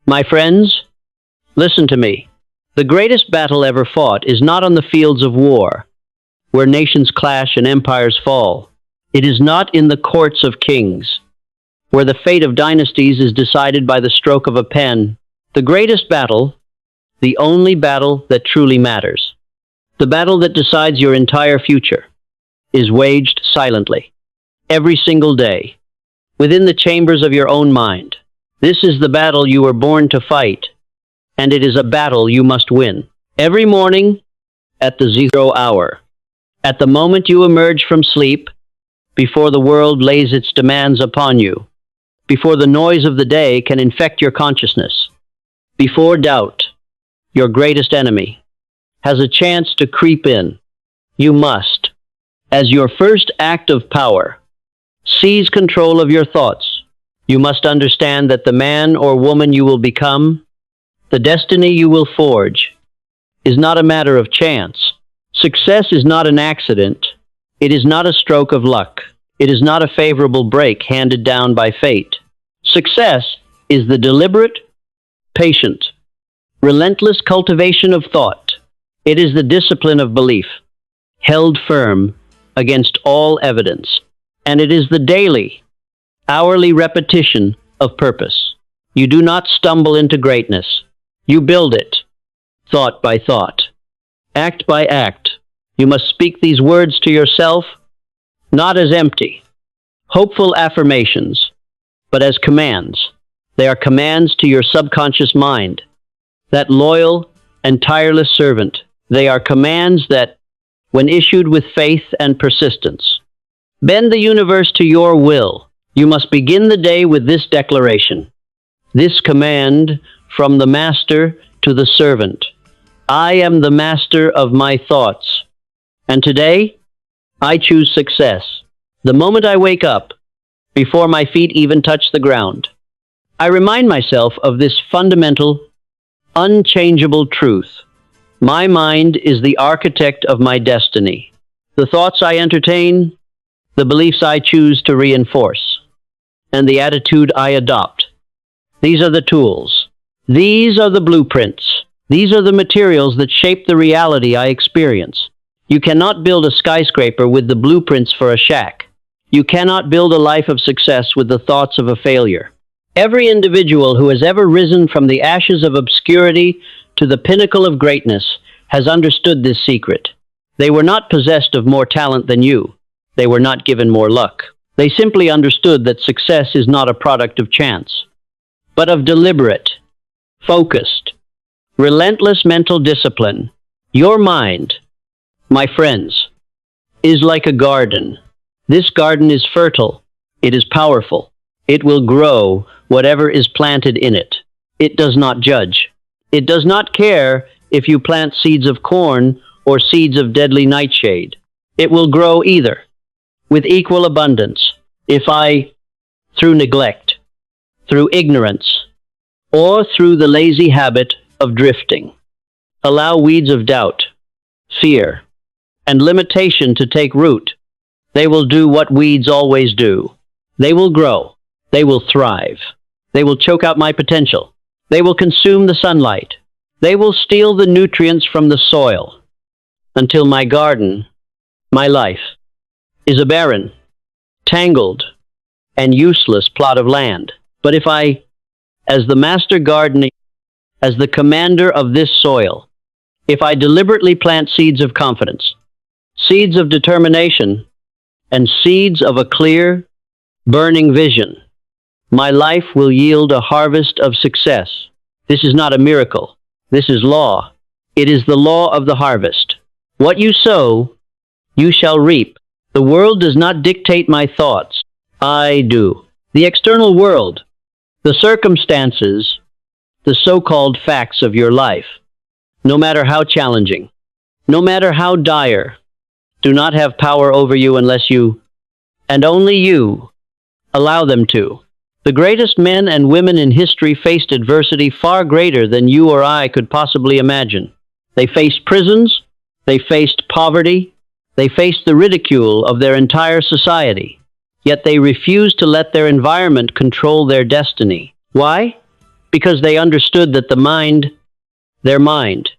My friends, listen to me. The greatest battle ever fought is not on the fields of war, where nations clash and empires fall. It is not in the courts of kings, where the fate of dynasties is decided by the stroke of a pen. The greatest battle, the only battle that truly matters, the battle that decides your entire future, is waged silently, every single day, within the chambers of your own mind. This is the battle you were born to fight, and it is a battle you must win. Every morning, at the 0 hour, at the moment you emerge from sleep, before the world lays its demands upon you, before the noise of the day can infect your consciousness, before doubt, your greatest enemy, has a chance to creep in, you must, as your first act of power, seize control of your thoughts. You must understand that the man or woman you will become, the destiny you will forge, is not a matter of chance. Success is not an accident. It is not a stroke of luck. It is not a favorable break handed down by fate. Success is the deliberate, patient, relentless cultivation of thought. It is the discipline of belief, held firm against all evidence. And it is the daily, hourly repetition of purpose. You do not stumble into greatness. You build it, thought by thought, act by act. You must speak these words to yourself, not as empty, hopeful affirmations, but as commands. They are commands to your subconscious mind, that loyal and tireless servant. They are commands that, when issued with faith and persistence, bend the universe to your will. You must begin the day with this declaration, this command from the master to the servant. I am the master of my thoughts, and today I choose success. The moment I wake up, before my feet even touch the ground, I remind myself of this fundamental, unchangeable truth. My mind is the architect of my destiny. The thoughts I entertain, the beliefs I choose to reinforce, and the attitude I adopt. These are the tools. These are the blueprints. These are the materials that shape the reality I experience. You cannot build a skyscraper with the blueprints for a shack. You cannot build a life of success with the thoughts of a failure. Every individual who has ever risen from the ashes of obscurity to the pinnacle of greatness has understood this secret. They were not possessed of more talent than you. They were not given more luck. They simply understood that success is not a product of chance, but of deliberate, focused, relentless mental discipline. Your mind, my friends, is like a garden. This garden is fertile. It is powerful. It will grow whatever is planted in it. It does not judge. It does not care if you plant seeds of corn or seeds of deadly nightshade. It will grow either, with equal abundance, if I, through neglect, through ignorance, or through the lazy habit of drifting, allow weeds of doubt, fear, and limitation to take root. They will do what weeds always do. They will grow. They will thrive. They will choke out my potential. They will consume the sunlight. They will steal the nutrients from the soil, until my garden, my life, is a barren, tangled, and useless plot of land. But if I, as the master gardener, as the commander of this soil, if I deliberately plant seeds of confidence, seeds of determination, and seeds of a clear, burning vision, my life will yield a harvest of success. This is not a miracle. This is law. It is the law of the harvest. What you sow, you shall reap. The world does not dictate my thoughts. I do. The external world, the circumstances, the so-called facts of your life, no matter how challenging, no matter how dire, do not have power over you unless you, and only you, allow them to. The greatest men and women in history faced adversity far greater than you or I could possibly imagine. They faced prisons, they faced poverty, they faced the ridicule of their entire society. Yet they refused to let their environment control their destiny. Why? because they understood that the mind, their mind,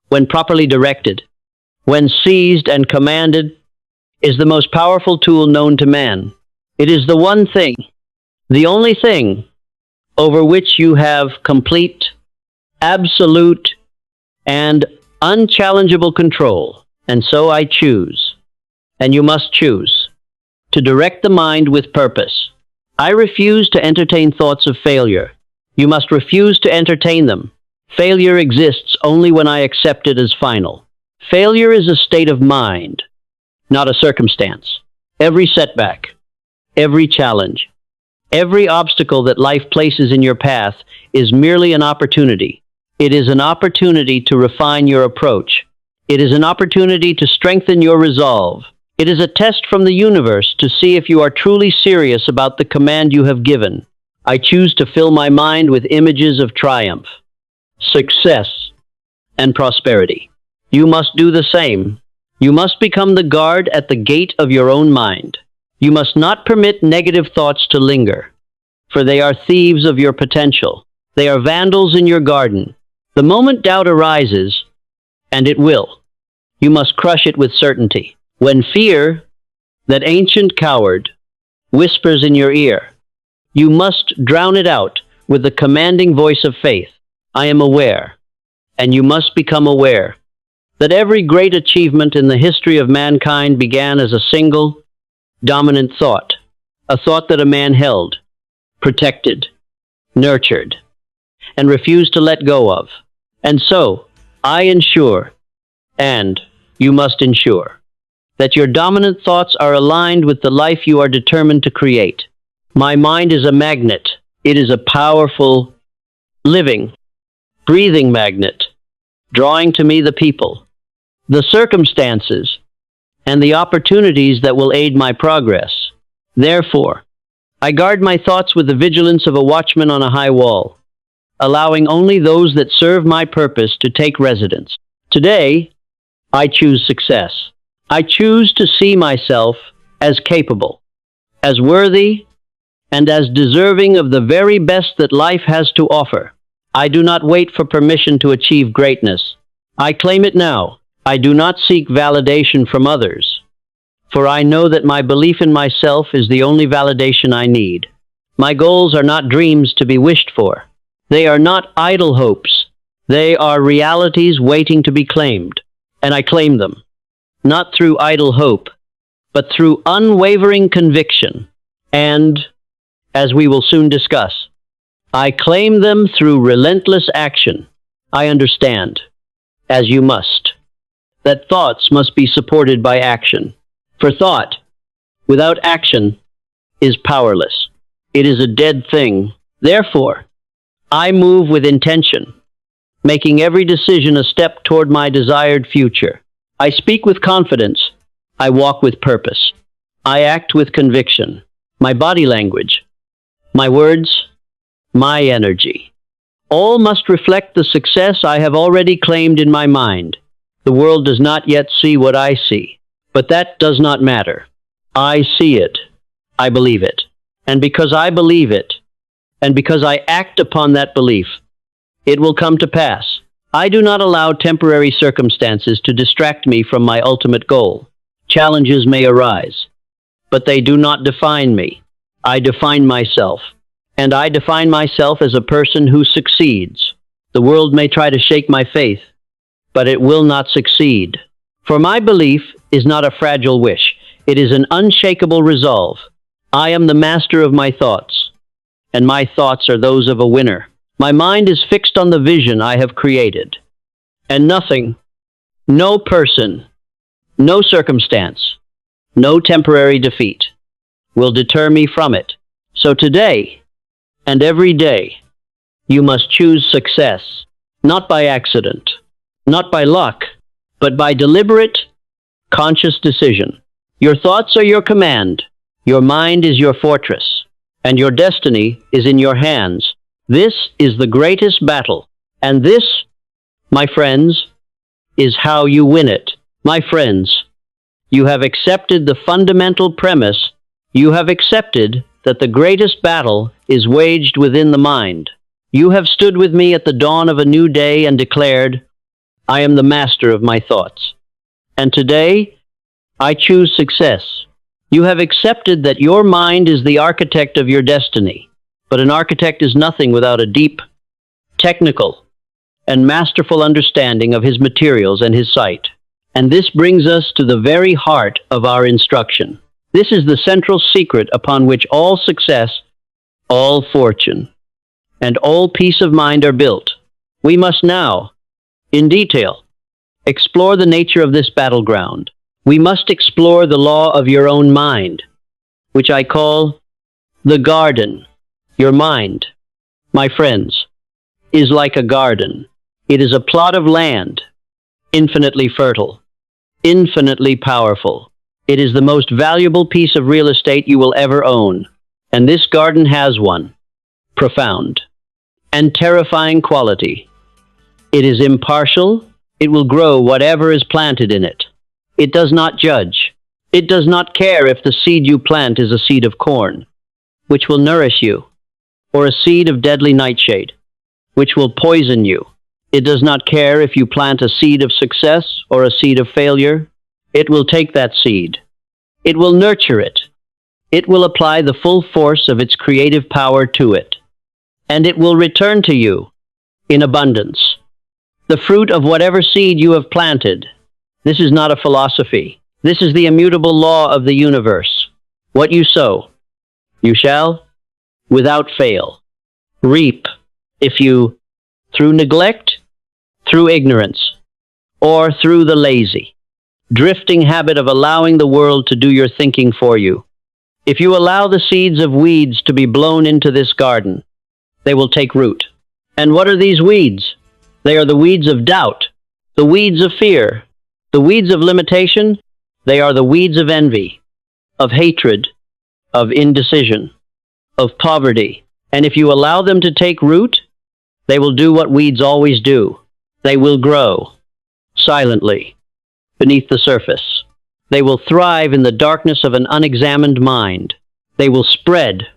when properly directed, when seized and commanded, is the most powerful tool known to man. It is the one thing, the only thing, over which you have complete, absolute, and unchallengeable control. And so I choose, and you must choose, to direct the mind with purpose. I refuse to entertain thoughts of failure. You must refuse to entertain them. Failure exists only when I accept it as final. Failure is a state of mind, not a circumstance. Every setback, every challenge, every obstacle that life places in your path is merely an opportunity. It is an opportunity to refine your approach. It is an opportunity to strengthen your resolve. It is a test from the universe to see if you are truly serious about the command you have given. I choose to fill my mind with images of triumph, success, and prosperity. You must do the same. You must become the guard at the gate of your own mind. You must not permit negative thoughts to linger, for they are thieves of your potential. They are vandals in your garden. The moment doubt arises, and it will, you must crush it with certainty. When fear, that ancient coward, whispers in your ear, you must drown it out with the commanding voice of faith. I am aware, and you must become aware, that every great achievement in the history of mankind began as a single, dominant thought, a thought that a man held, protected, nurtured, and refused to let go of. And so, I ensure, and you must ensure, that your dominant thoughts are aligned with the life you are determined to create. My mind is a magnet. It is a powerful, living, breathing magnet, drawing to me the people, the circumstances, and the opportunities that will aid my progress. Therefore, I guard my thoughts with the vigilance of a watchman on a high wall, allowing only those that serve my purpose to take residence. Today, I choose success. I choose to see myself as capable, as worthy, and as deserving of the very best that life has to offer. I do not wait for permission to achieve greatness. I claim it now. I do not seek validation from others, for I know that my belief in myself is the only validation I need. My goals are not dreams to be wished for. They are not idle hopes. They are realities waiting to be claimed, and I claim them. Not through idle hope, but through unwavering conviction. And, as we will soon discuss, I claim them through relentless action. I understand, as you must, that thoughts must be supported by action. For thought, without action, is powerless. It is a dead thing. Therefore, I move with intention, making every decision a step toward my desired future. I speak with confidence. I walk with purpose. I act with conviction. My body language, my words, my energy, all must reflect the success I have already claimed in my mind. The world does not yet see what I see, but that does not matter. I see it. I believe it. And because I believe it, and because I act upon that belief, it will come to pass. I do not allow temporary circumstances to distract me from my ultimate goal. Challenges may arise, but they do not define me. I define myself, and I define myself as a person who succeeds. The world may try to shake my faith, but it will not succeed. For my belief is not a fragile wish. It is an unshakable resolve. I am the master of my thoughts, and my thoughts are those of a winner. My mind is fixed on the vision I have created, and nothing, no person, no circumstance, no temporary defeat will deter me from it. So today, and every day, you must choose success, not by accident, not by luck, but by deliberate, conscious decision. Your thoughts are your command, your mind is your fortress, and your destiny is in your hands. This is the greatest battle, and this, my friends, is how you win it. My friends, you have accepted the fundamental premise. You have accepted that the greatest battle is waged within the mind. You have stood with me at the dawn of a new day and declared, I am the master of my thoughts. And today, I choose success. You have accepted that your mind is the architect of your destiny, but an architect is nothing without a deep, technical, and masterful understanding of his materials and his site. And this brings us to the very heart of our instruction. This is the central secret upon which all success, all fortune, and all peace of mind are built. We must now, in detail, explore the nature of this battleground. We must explore the law of your own mind, which I call the garden. Your mind, my friends, is like a garden. It is a plot of land, infinitely fertile, infinitely powerful. It is the most valuable piece of real estate you will ever own. And this garden has one profound and terrifying quality. It is impartial. It will grow whatever is planted in it. It does not judge. It does not care if the seed you plant is a seed of corn, which will nourish you, or a seed of deadly nightshade, which will poison you. It does not care if you plant a seed of success or a seed of failure. It will take that seed. It will nurture it. It will apply the full force of its creative power to it, and it will return to you in abundance the fruit of whatever seed you have planted. This is not a philosophy. This is the immutable law of the universe. What you sow, you shall, without fail, reap. If you, through neglect, through ignorance, or through the lazy, drifting habit of allowing the world to do your thinking for you, if you allow the seeds of weeds to be blown into this garden, they will take root. And what are these weeds? They are the weeds of doubt, the weeds of fear, the weeds of limitation. They are the weeds of envy, of hatred, of indecision, of poverty. And if you allow them to take root, they will do what weeds always do. They will grow silently beneath the surface. They will thrive in the darkness of an unexamined mind. They will spread,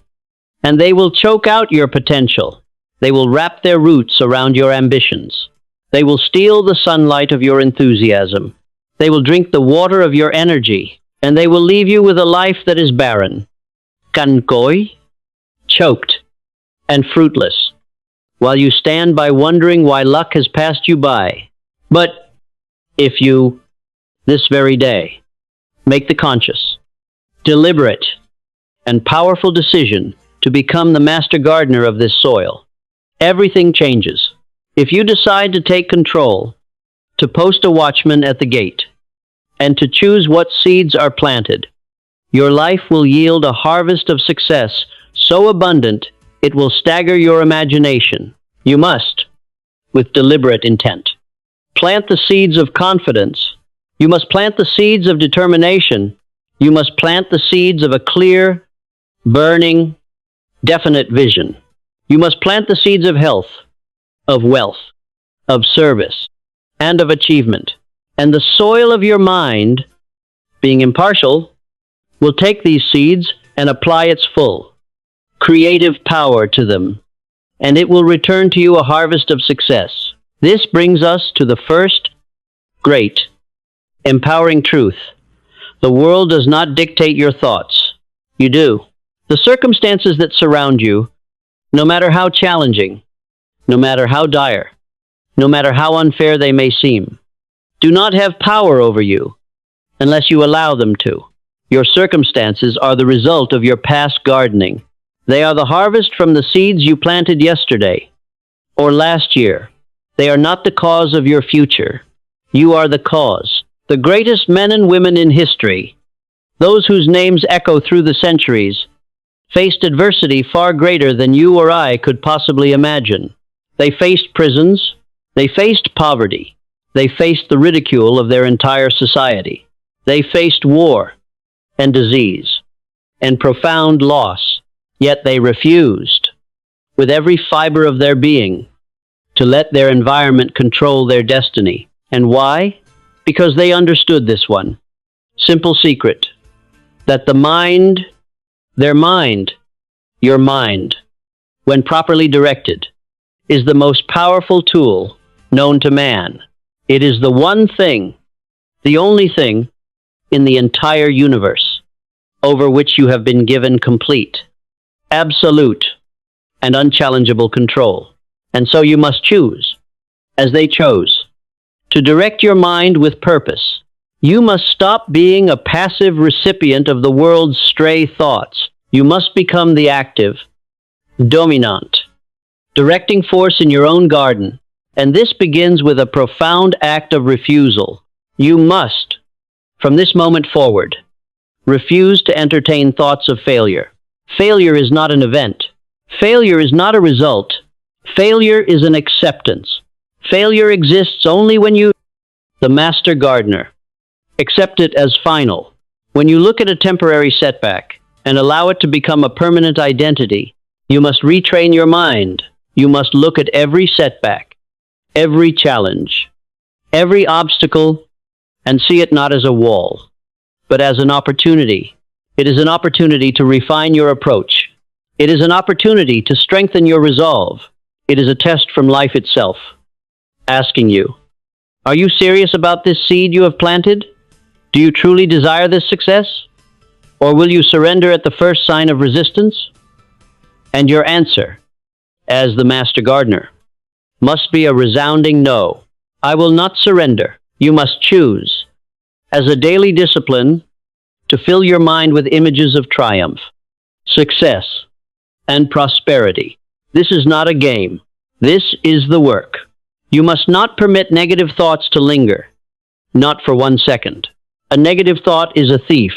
and they will choke out your potential. They will wrap their roots around your ambitions. They will steal the sunlight of your enthusiasm. They will drink the water of your energy, and they will leave you with a life that is barren, kankoy, choked, and fruitless, while you stand by wondering why luck has passed you by. But if you, this very day, make the conscious, deliberate, and powerful decision to become the master gardener of this soil, everything changes. If you decide to take control, to post a watchman at the gate, and to choose what seeds are planted, your life will yield a harvest of success so abundant it will stagger your imagination. You must, with deliberate intent, plant the seeds of confidence. You must plant the seeds of determination. You must plant the seeds of a clear, burning, definite vision. You must plant the seeds of health, of wealth, of service, and of achievement. And the soil of your mind, being impartial, will take these seeds and apply its full, creative power to them, and it will return to you a harvest of success. This brings us to the first great, empowering truth. The world does not dictate your thoughts. You do. The circumstances that surround you, no matter how challenging, no matter how dire, no matter how unfair they may seem, do not have power over you unless you allow them to. Your circumstances are the result of your past gardening. They are the harvest from the seeds you planted yesterday or last year. They are not the cause of your future. You are the cause. The greatest men and women in history, those whose names echo through the centuries, faced adversity far greater than you or I could possibly imagine. They faced prisons. They faced poverty. They faced the ridicule of their entire society. They faced war and disease and profound loss. Yet they refused, with every fiber of their being, to let their environment control their destiny. And why? Because they understood this one simple secret, that the mind, their mind, your mind, when properly directed, is the most powerful tool known to man. It is the one thing, the only thing, in the entire universe over which you have been given complete, absolute, and unchallengeable control. And so you must choose, as they chose, to direct your mind with purpose. You must stop being a passive recipient of the world's stray thoughts. You must become the active, dominant, directing force in your own garden. And this begins with a profound act of refusal. You must, from this moment forward, refuse to entertain thoughts of failure. Failure is not an event. Failure is not a result. Failure is an acceptance. Failure exists only when you, the master gardener, accept it as final. When you look at a temporary setback and allow it to become a permanent identity, you must retrain your mind. You must look at every setback, every challenge, every obstacle, and see it not as a wall, but as an opportunity. It is an opportunity to refine your approach. It is an opportunity to strengthen your resolve. It is a test from life itself, asking you, are you serious about this seed you have planted? Do you truly desire this success? Or will you surrender at the first sign of resistance? And your answer, as the master gardener, must be a resounding no. I will not surrender. You must choose, as a daily discipline, to fill your mind with images of triumph, success, and prosperity. This is not a game. This is the work. You must not permit negative thoughts to linger, not for 1 second. A negative thought is a thief.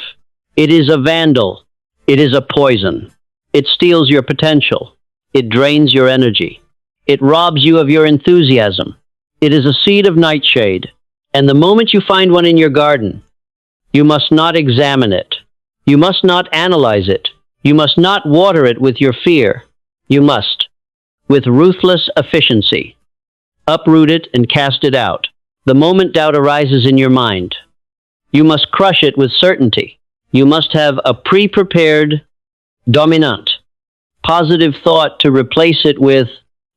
It is a vandal. It is a poison. It steals your potential. It drains your energy. It robs you of your enthusiasm. It is a seed of nightshade. And the moment you find one in your garden, you must not examine it. You must not analyze it. You must not water it with your fear. You must, with ruthless efficiency, uproot it and cast it out. The moment doubt arises in your mind, you must crush it with certainty. You must have a pre-prepared, dominant, positive thought to replace it with.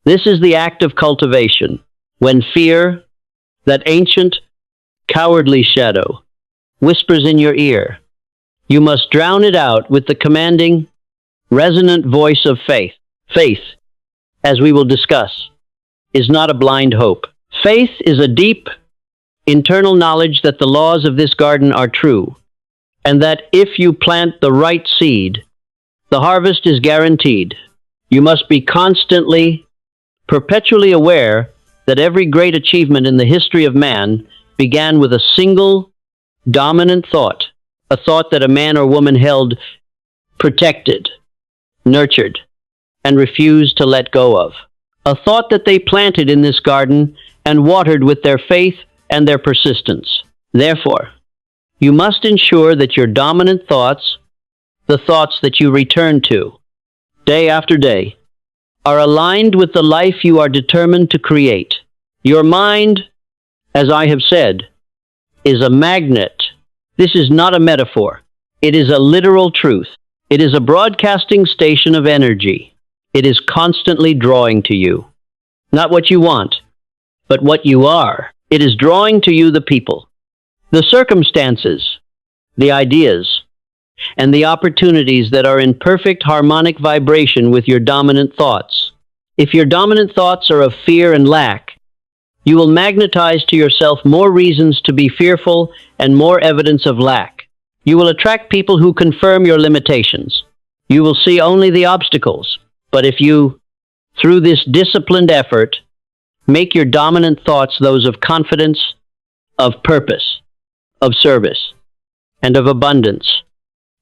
This is the act of cultivation. When fear, that ancient, cowardly shadow, whispers in your ear, you must drown it out with the commanding, resonant voice of faith. Faith, as we will discuss, is not a blind hope. Faith is a deep, internal knowledge that the laws of this garden are true, and that if you plant the right seed, the harvest is guaranteed. You must be constantly, perpetually aware that every great achievement in the history of man began with a single, dominant thought, a thought that a man or woman held, protected, nurtured, and refused to let go of. A thought that they planted in this garden and watered with their faith and their persistence. Therefore, you must ensure that your dominant thoughts, the thoughts that you return to, day after day, are aligned with the life you are determined to create. Your mind, as I have said, is a magnet. This is not a metaphor. It is a literal truth. It is a broadcasting station of energy. It is constantly drawing to you, not what you want, but what you are. It is drawing to you the people, the circumstances, the ideas, and the opportunities that are in perfect harmonic vibration with your dominant thoughts. If your dominant thoughts are of fear and lack, you will magnetize to yourself more reasons to be fearful and more evidence of lack. You will attract people who confirm your limitations. You will see only the obstacles. But if you, through this disciplined effort, make your dominant thoughts those of confidence, of purpose, of service, and of abundance,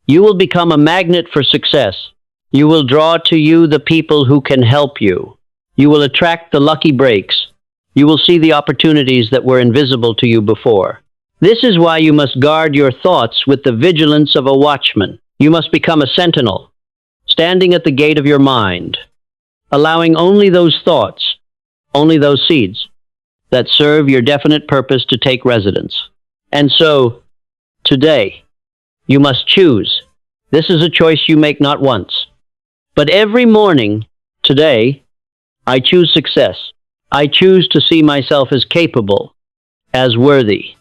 you will become a magnet for success. You will draw to you the people who can help you. You will attract the lucky breaks. You will see the opportunities that were invisible to you before. This is why you must guard your thoughts with the vigilance of a watchman. You must become a sentinel, standing at the gate of your mind, allowing only those thoughts, only those seeds, that serve your definite purpose to take residence. And so, today, you must choose. This is a choice you make not once, but every morning. Today, I choose success. I choose to see myself as capable, as worthy,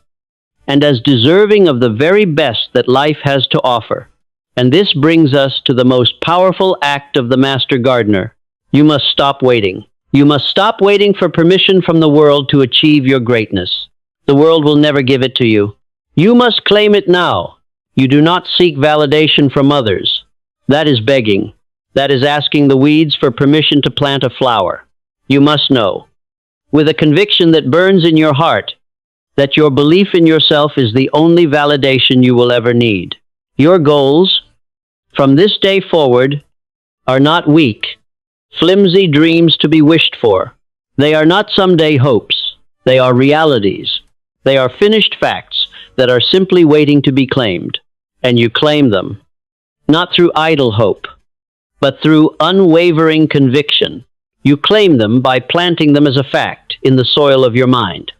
and as deserving of the very best that life has to offer. And this brings us to the most powerful act of the master gardener. You must stop waiting. You must stop waiting for permission from the world to achieve your greatness. The world will never give it to you. You must claim it now. You do not seek validation from others. That is begging. That is asking the weeds for permission to plant a flower. You must know, with a conviction that burns in your heart, that your belief in yourself is the only validation you will ever need. Your goals, from this day forward, are not weak, flimsy dreams to be wished for. They are not someday hopes. They are realities. They are finished facts that are simply waiting to be claimed. And you claim them, not through idle hope, but through unwavering conviction. You claim them by planting them as a fact in the soil of your mind,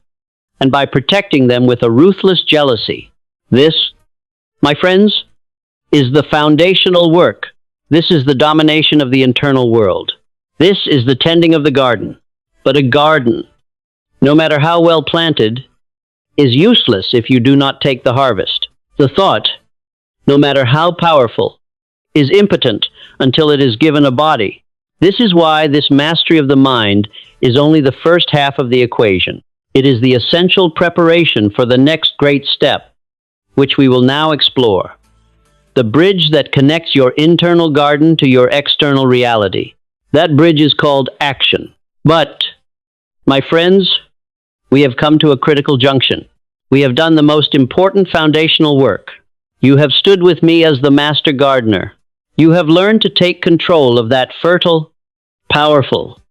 and by protecting them with a ruthless jealousy. This, my friends, is the foundational work. This is the domination of the internal world. This is the tending of the garden. But a garden, no matter how well planted, is useless if you do not take the harvest. The thought, no matter how powerful, is impotent until it is given a body. This is why this mastery of the mind is only the first half of the equation. It is the essential preparation for the next great step, which we will now explore. The bridge that connects your internal garden to your external reality. That bridge is called action. But, my friends, we have come to a critical junction. We have done the most important foundational work. You have stood with me as the master gardener. You have learned to take control of that fertile, powerful,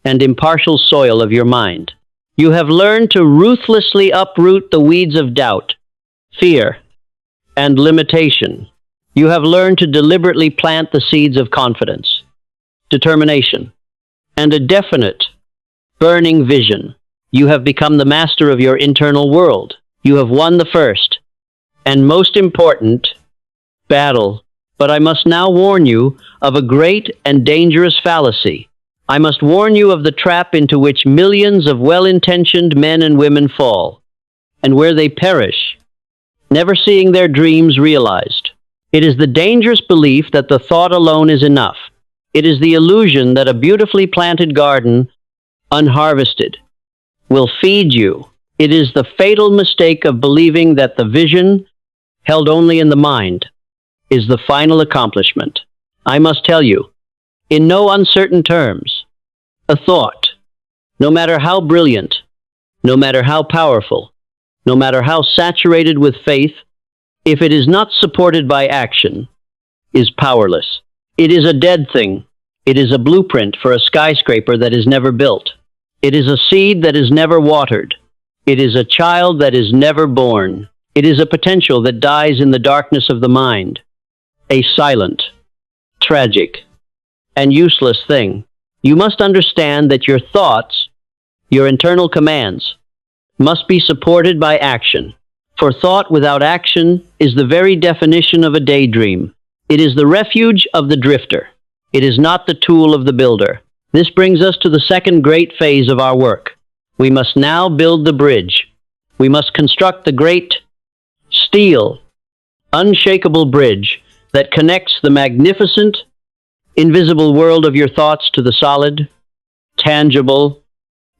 and impartial soil of your mind. You have learned to ruthlessly uproot the weeds of doubt, fear, and limitation. You have learned to deliberately plant the seeds of confidence, determination, and a definite, burning vision. You have become the master of your internal world. You have won the first, and most important, battle. But I must now warn you of a great and dangerous fallacy. I must warn you of the trap into which millions of well-intentioned men and women fall, and where they perish, never seeing their dreams realized. It is the dangerous belief that the thought alone is enough. It is the illusion that a beautifully planted garden, unharvested, will feed you. It is the fatal mistake of believing that the vision, held only in the mind, is the final accomplishment. I must tell you, in no uncertain terms, a thought, no matter how brilliant, no matter how powerful, no matter how saturated with faith, if it is not supported by action, is powerless. It is a dead thing. It is a blueprint for a skyscraper that is never built. It is a seed that is never watered. It is a child that is never born. It is a potential that dies in the darkness of the mind. A silent, tragic, and useless thing. You must understand that your thoughts, your internal commands, must be supported by action. For thought without action is the very definition of a daydream. It is the refuge of the drifter. It is not the tool of the builder. This brings us to the second great phase of our work. We must now build the bridge. We must construct the great, steel, unshakable bridge that connects the magnificent, invisible world of your thoughts to the solid, tangible,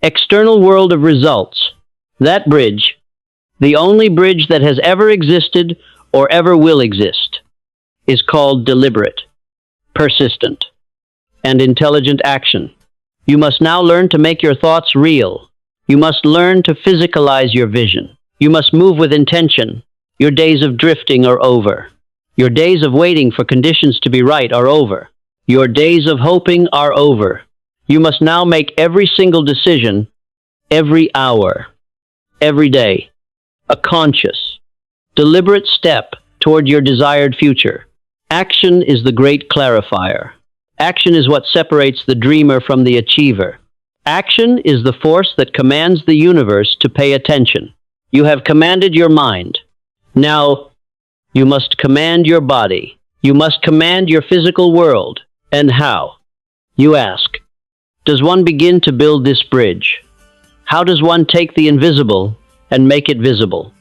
external world of results. That bridge, the only bridge that has ever existed or ever will exist, is called deliberate, persistent, and intelligent action. You must now learn to make your thoughts real. You must learn to physicalize your vision. You must move with intention. Your days of drifting are over. Your days of waiting for conditions to be right are over. Your days of hoping are over. You must now make every single decision, every hour, every day, a conscious, deliberate step toward your desired future. Action is the great clarifier. Action is what separates the dreamer from the achiever. Action is the force that commands the universe to pay attention. You have commanded your mind. Now, you must command your body. You must command your physical world. And how? You ask. does one begin to build this bridge? How does one take the invisible and make it visible?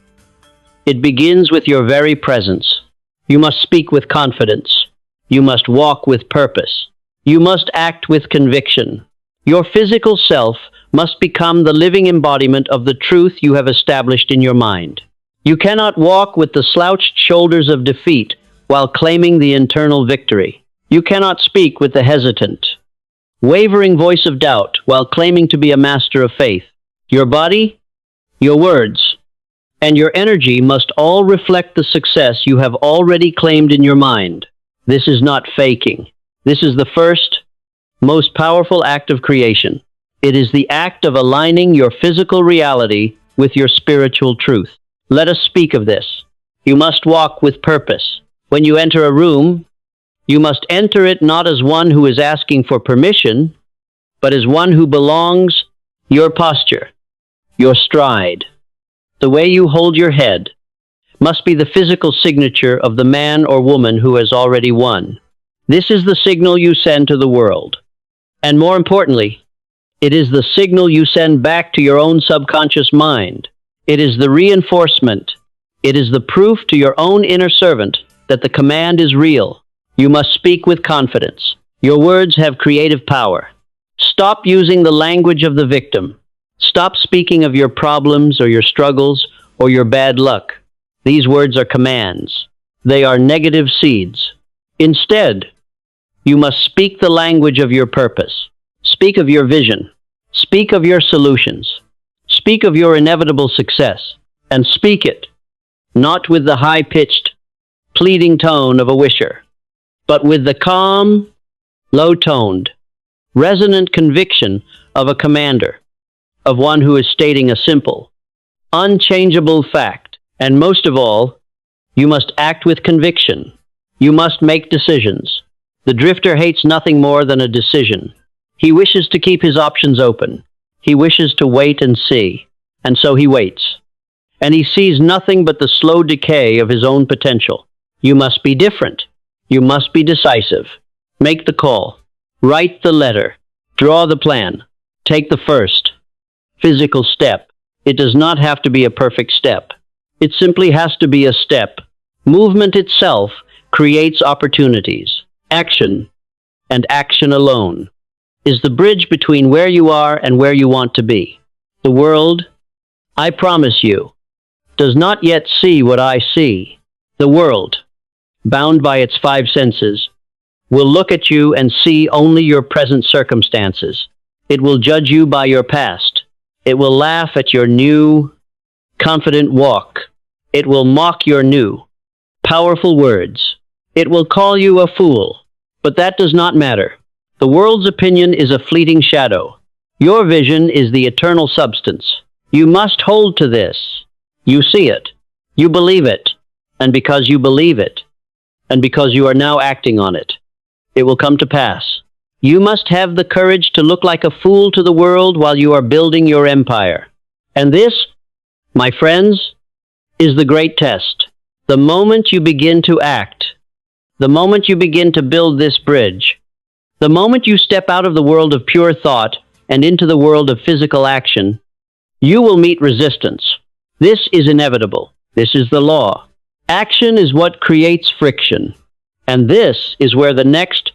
It begins with your very presence. You must speak with confidence. You must walk with purpose. You must act with conviction. Your physical self must become the living embodiment of the truth you have established in your mind. You cannot walk with the slouched shoulders of defeat while claiming the internal victory. You cannot speak with the hesitant, wavering voice of doubt while claiming to be a master of faith. Your body, your words, and your energy must all reflect the success you have already claimed in your mind. This is not faking. This is the first, most powerful act of creation. It is the act of aligning your physical reality with your spiritual truth. Let us speak of this. You must walk with purpose. When you enter a room, you must enter it not as one who is asking for permission, but as one who belongs. Your posture, your stride, the way you hold your head, must be the physical signature of the man or woman who has already won. This is the signal you send to the world. And more importantly, it is the signal you send back to your own subconscious mind. It is the reinforcement. It is the proof to your own inner servant that the command is real. You must speak with confidence. Your words have creative power. Stop using the language of the victim. Stop speaking of your problems or your struggles or your bad luck. These words are commands. They are negative seeds. Instead, you must speak the language of your purpose. Speak of your vision. Speak of your solutions. Speak of your inevitable success. And speak it, not with the high-pitched, pleading tone of a wisher, but with the calm, low-toned, resonant conviction of a commander, of one who is stating a simple, unchangeable fact. And most of all, you must act with conviction. You must make decisions. The drifter hates nothing more than a decision. He wishes to keep his options open. He wishes to wait and see. And so he waits. And he sees nothing but the slow decay of his own potential. You must be different. You must be decisive. Make the call. Write the letter. Draw the plan. Take the first physical step. It does not have to be a perfect step. It simply has to be a step. Movement itself creates opportunities. Action, and action alone, is the bridge between where you are and where you want to be. The world, I promise you, does not yet see what I see. The world, bound by its five senses, will look at you and see only your present circumstances. It will judge you by your past. It will laugh at your new, confident walk. It will mock your new, powerful words. It will call you a fool. But that does not matter. The world's opinion is a fleeting shadow. Your vision is the eternal substance. You must hold to this. You see it. You believe it. And because you believe it, and because you are now acting on it, it will come to pass. You must have the courage to look like a fool to the world while you are building your empire. And this, my friends, is the great test. The moment you begin to act, the moment you begin to build this bridge, the moment you step out of the world of pure thought and into the world of physical action, you will meet resistance. This is inevitable. This is the law. Action is what creates friction. And this is where the next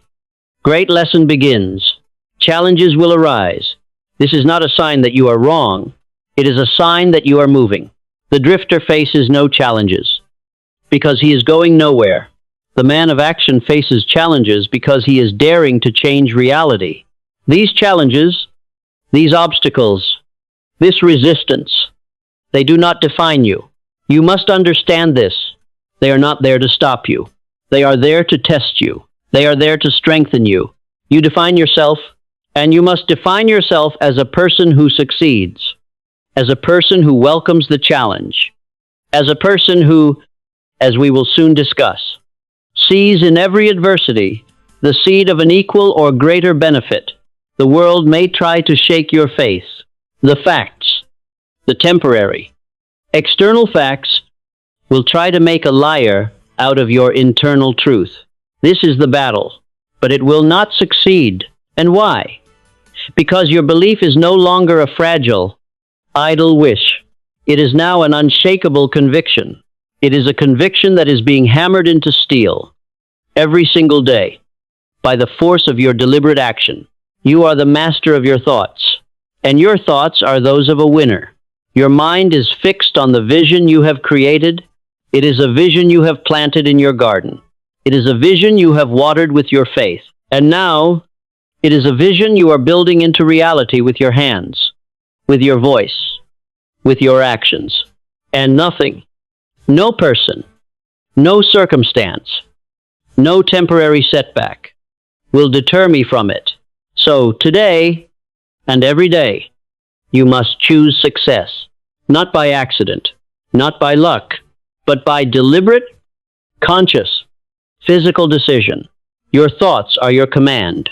great lesson begins. Challenges will arise. This is not a sign that you are wrong. It is a sign that you are moving. The drifter faces no challenges because he is going nowhere. The man of action faces challenges because he is daring to change reality. These challenges, these obstacles, this resistance, they do not define you. You must understand this. They are not there to stop you. They are there to test you. They are there to strengthen you. You define yourself, and you must define yourself as a person who succeeds, as a person who welcomes the challenge, as a person who, as we will soon discuss, sees in every adversity the seed of an equal or greater benefit. The world may try to shake your faith. The facts, the temporary, external facts, will try to make a liar out of your internal truth. This is the battle, but it will not succeed. And why? Because your belief is no longer a fragile, idle wish. It is now an unshakable conviction. It is a conviction that is being hammered into steel every single day by the force of your deliberate action. You are the master of your thoughts, and your thoughts are those of a winner. Your mind is fixed on the vision you have created. It is a vision you have planted in your garden. It is a vision you have watered with your faith. And now, it is a vision you are building into reality with your hands, with your voice, with your actions. And nothing, no person, no circumstance, no temporary setback will deter me from it. So today and every day, you must choose success, not by accident, not by luck, but by deliberate, conscious, physical decision. Your thoughts are your command.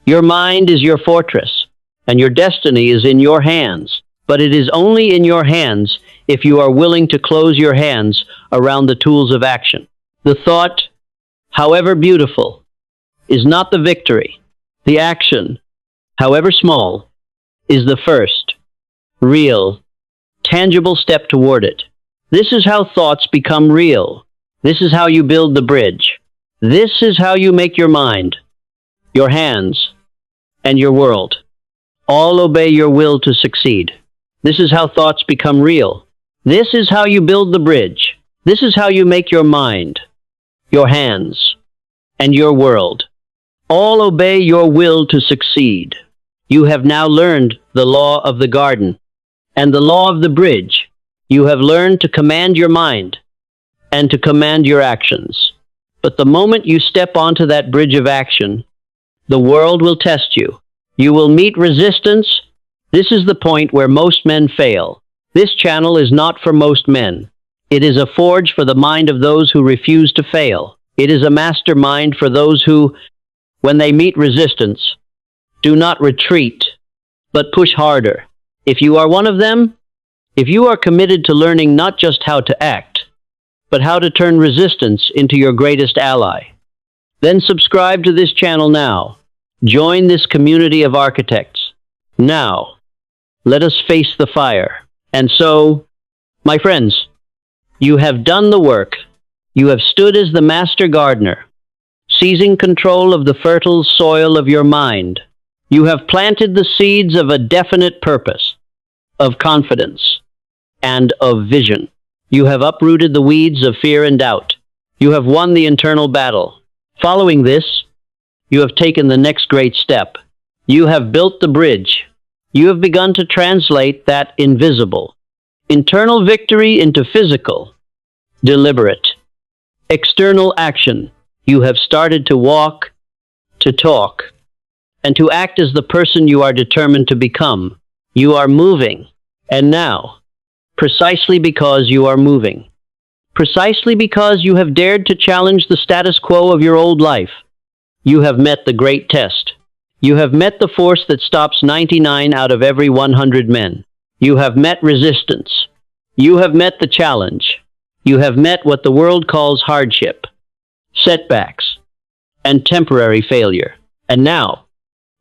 Your mind is your fortress, and your destiny is in your hands. But it is only in your hands if you are willing to close your hands around the tools of action. The thought, however beautiful, is not the victory. The action, however small, is the first, real, tangible step toward it. This is how thoughts become real. This is how you build the bridge. This is how you make your mind, your hands, and your world all obey your will to succeed. This is how thoughts become real. This is how you build the bridge. This is how you make your mind, your hands, and your world all obey your will to succeed. You have now learned the law of the garden and the law of the bridge. You have learned to command your mind and to command your actions. But the moment you step onto that bridge of action, the world will test you. You will meet resistance. This is the point where most men fail. This channel is not for most men. It is a forge for the mind of those who refuse to fail. It is a mastermind for those who, when they meet resistance, do not retreat, but push harder. If you are one of them, if you are committed to learning not just how to act, but how to turn resistance into your greatest ally, then subscribe to this channel now. Join this community of architects. Now, let us face the fire. And so, my friends, you have done the work. You have stood as the master gardener, seizing control of the fertile soil of your mind. You have planted the seeds of a definite purpose, of confidence, and of vision. You have uprooted the weeds of fear and doubt. You have won the internal battle. Following this, you have taken the next great step. You have built the bridge. You have begun to translate that invisible, internal victory into physical, deliberate, external action. You have started to walk, to talk, and to act as the person you are determined to become. You are moving. And now, precisely because you are moving, precisely because you have dared to challenge the status quo of your old life, you have met the great test. You have met the force that stops 99 out of every 100 men. You have met resistance. You have met the challenge. You have met what the world calls hardship, setbacks, and temporary failure. And now,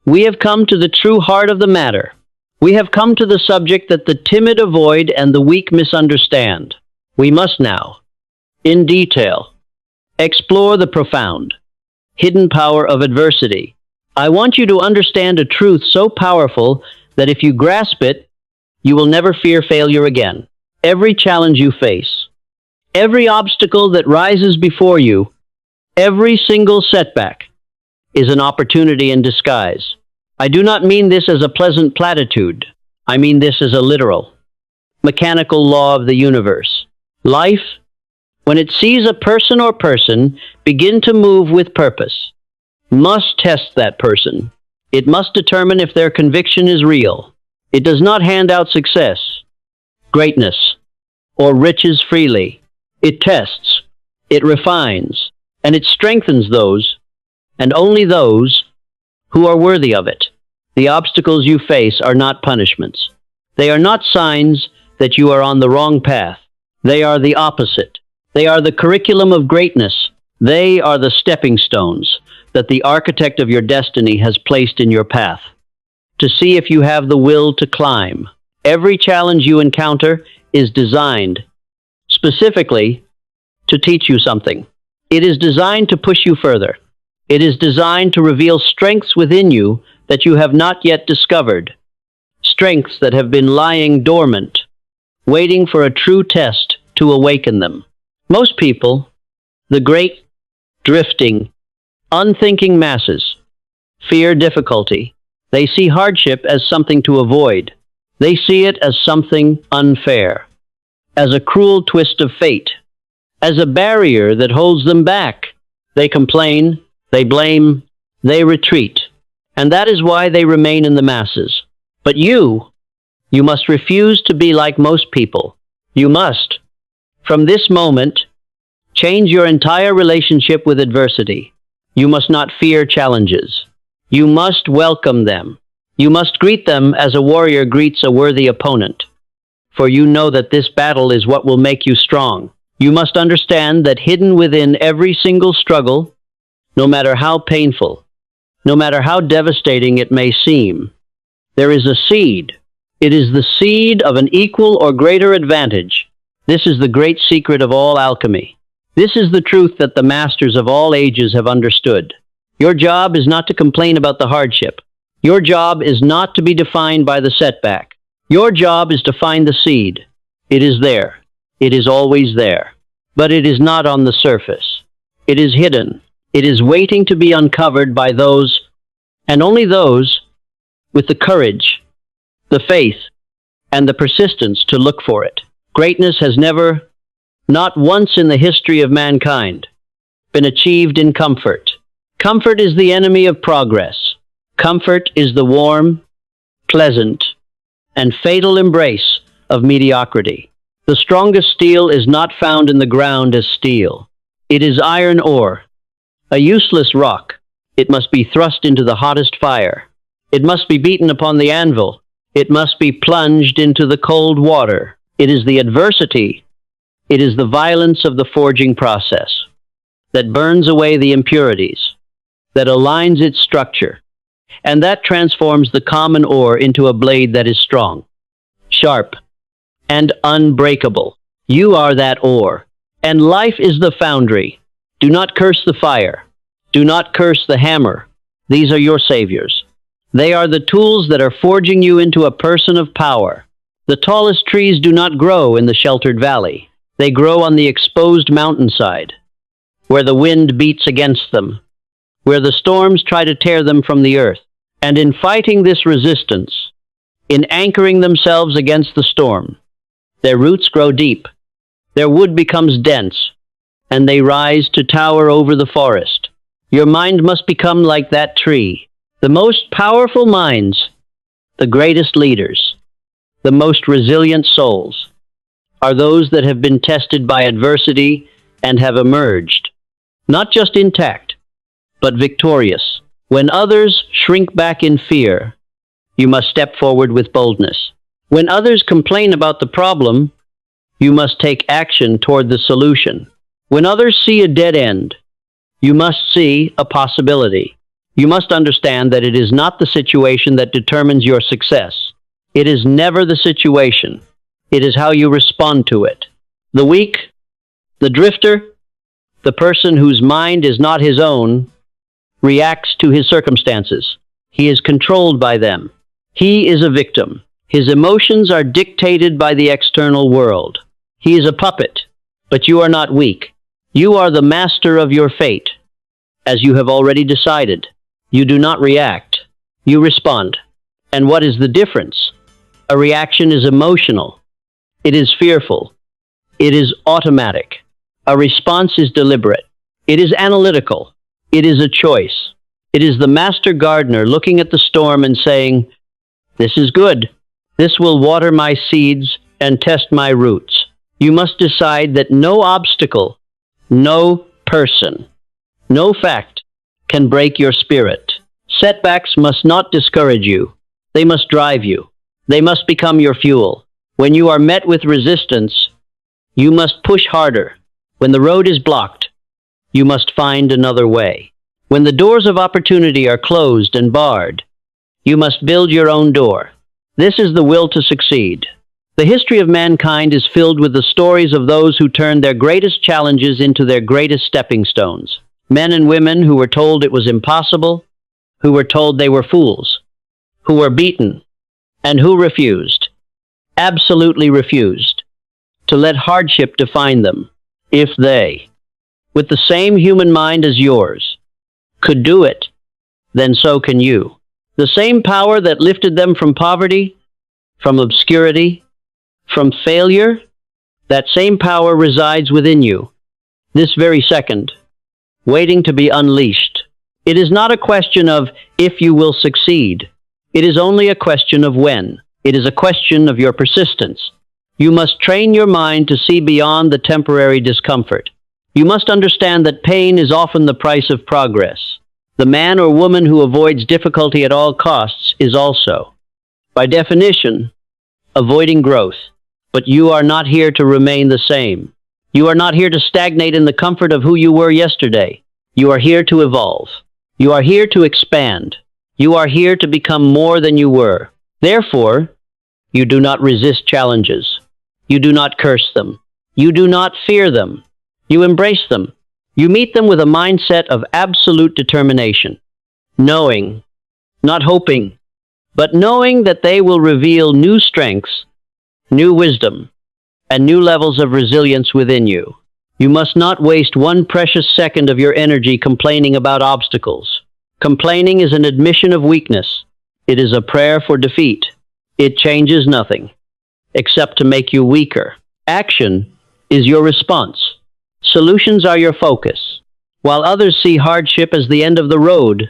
we have come to the true heart of the matter. We have come to the subject that the timid avoid and the weak misunderstand. We must now, in detail, explore the profound, hidden power of adversity. I want you to understand a truth so powerful that if you grasp it, you will never fear failure again. Every challenge you face, every obstacle that rises before you, every single setback is an opportunity in disguise. I do not mean this as a pleasant platitude. I mean this as a literal, mechanical law of the universe. Life, when it sees a person or person begin to move with purpose, must test that person. It must determine if their conviction is real. It does not hand out success, greatness, or riches freely. It tests, it refines, and it strengthens those, and only those, who are worthy of it. The obstacles you face are not punishments. They are not signs that you are on the wrong path. They are the opposite. They are the curriculum of greatness. They are the stepping stones that the architect of your destiny has placed in your path. to see if you have the will to climb. Every challenge you encounter is designed specifically to teach you something. It is designed to push you further. It is designed to reveal strengths within you that you have not yet discovered, strengths that have been lying dormant, waiting for a true test to awaken them. Most people, the great, drifting, unthinking masses, fear difficulty. They see hardship as something to avoid. They see it as something unfair, as a cruel twist of fate, as a barrier that holds them back. They complain, they blame, they retreat, and that is why they remain in the masses. But you must refuse to be like most people. You must, from this moment, change your entire relationship with adversity. You must not fear challenges. You must welcome them. You must greet them as a warrior greets a worthy opponent. For you know that this battle is what will make you strong. You must understand that hidden within every single struggle, no matter how painful, no matter how devastating it may seem, there is a seed. It is the seed of an equal or greater advantage. This is the great secret of all alchemy. This is the truth that the masters of all ages have understood. Your job is not to complain about the hardship. Your job is not to be defined by the setback. Your job is to find the seed. It is there. It is always there. But it is not on the surface. It is hidden. It is waiting to be uncovered by those, and only those, with the courage, the faith, and the persistence to look for it. Greatness has never, not once in the history of mankind, been achieved in comfort. Comfort is the enemy of progress. Comfort is the warm, pleasant, and fatal embrace of mediocrity. The strongest steel is not found in the ground as steel. It is iron ore, a useless rock. It must be thrust into the hottest fire. It must be beaten upon the anvil. It must be plunged into the cold water. It is the adversity, it is the violence of the forging process that burns away the impurities, that aligns its structure, and that transforms the common ore into a blade that is strong, sharp, and unbreakable. You are that ore, and life is the foundry. Do not curse the fire. Do not curse the hammer. These are your saviors. They are the tools that are forging you into a person of power. The tallest trees do not grow in the sheltered valley. They grow on the exposed mountainside, where the wind beats against them, where the storms try to tear them from the earth. And in fighting this resistance, in anchoring themselves against the storm, their roots grow deep, their wood becomes dense, and they rise to tower over the forest. Your mind must become like that tree. The most powerful minds, the greatest leaders, the most resilient souls, are those that have been tested by adversity and have emerged, not just intact, but victorious. When others shrink back in fear, you must step forward with boldness. When others complain about the problem, you must take action toward the solution. When others see a dead end, you must see a possibility. You must understand that it is not the situation that determines your success. It is never the situation. It is how you respond to it. The weak, the drifter, the person whose mind is not his own, reacts to his circumstances. He is controlled by them. He is a victim. His emotions are dictated by the external world. He is a puppet, but you are not weak. You are the master of your fate, as you have already decided. You do not react. You respond. And what is the difference? A reaction is emotional. It is fearful. It is automatic. A response is deliberate. It is analytical. It is a choice. It is the master gardener looking at the storm and saying, "This is good. This will water my seeds and test my roots." You must decide that no obstacle, no person, no fact can break your spirit. Setbacks must not discourage you. They must drive you. They must become your fuel. When you are met with resistance, you must push harder. When the road is blocked, you must find another way. When the doors of opportunity are closed and barred, You must build your own door. This is the will to succeed. The history of mankind is filled with the stories of those who turned their greatest challenges into their greatest stepping stones. Men and women who were told it was impossible, who were told they were fools, who were beaten, and who refused, absolutely refused, to let hardship define them. If they, with the same human mind as yours, could do it, then so can you. The same power that lifted them from poverty, from obscurity, from failure, that same power resides within you, this very second, waiting to be unleashed. It is not a question of if you will succeed. It is only a question of when. It is a question of your persistence. You must train your mind to see beyond the temporary discomfort. You must understand that pain is often the price of progress. The man or woman who avoids difficulty at all costs is also, by definition, avoiding growth. But you are not here to remain the same. You are not here to stagnate in the comfort of who you were yesterday. You are here to evolve. You are here to expand. You are here to become more than you were. Therefore, you do not resist challenges. You do not curse them. You do not fear them. You embrace them. You meet them with a mindset of absolute determination, knowing, not hoping, but knowing that they will reveal new strengths, new wisdom, and new levels of resilience within you. You must not waste one precious second of your energy complaining about obstacles. Complaining is an admission of weakness. It is a prayer for defeat. It changes nothing, except to make you weaker. Action is your response. Solutions are your focus. While others see hardship as the end of the road,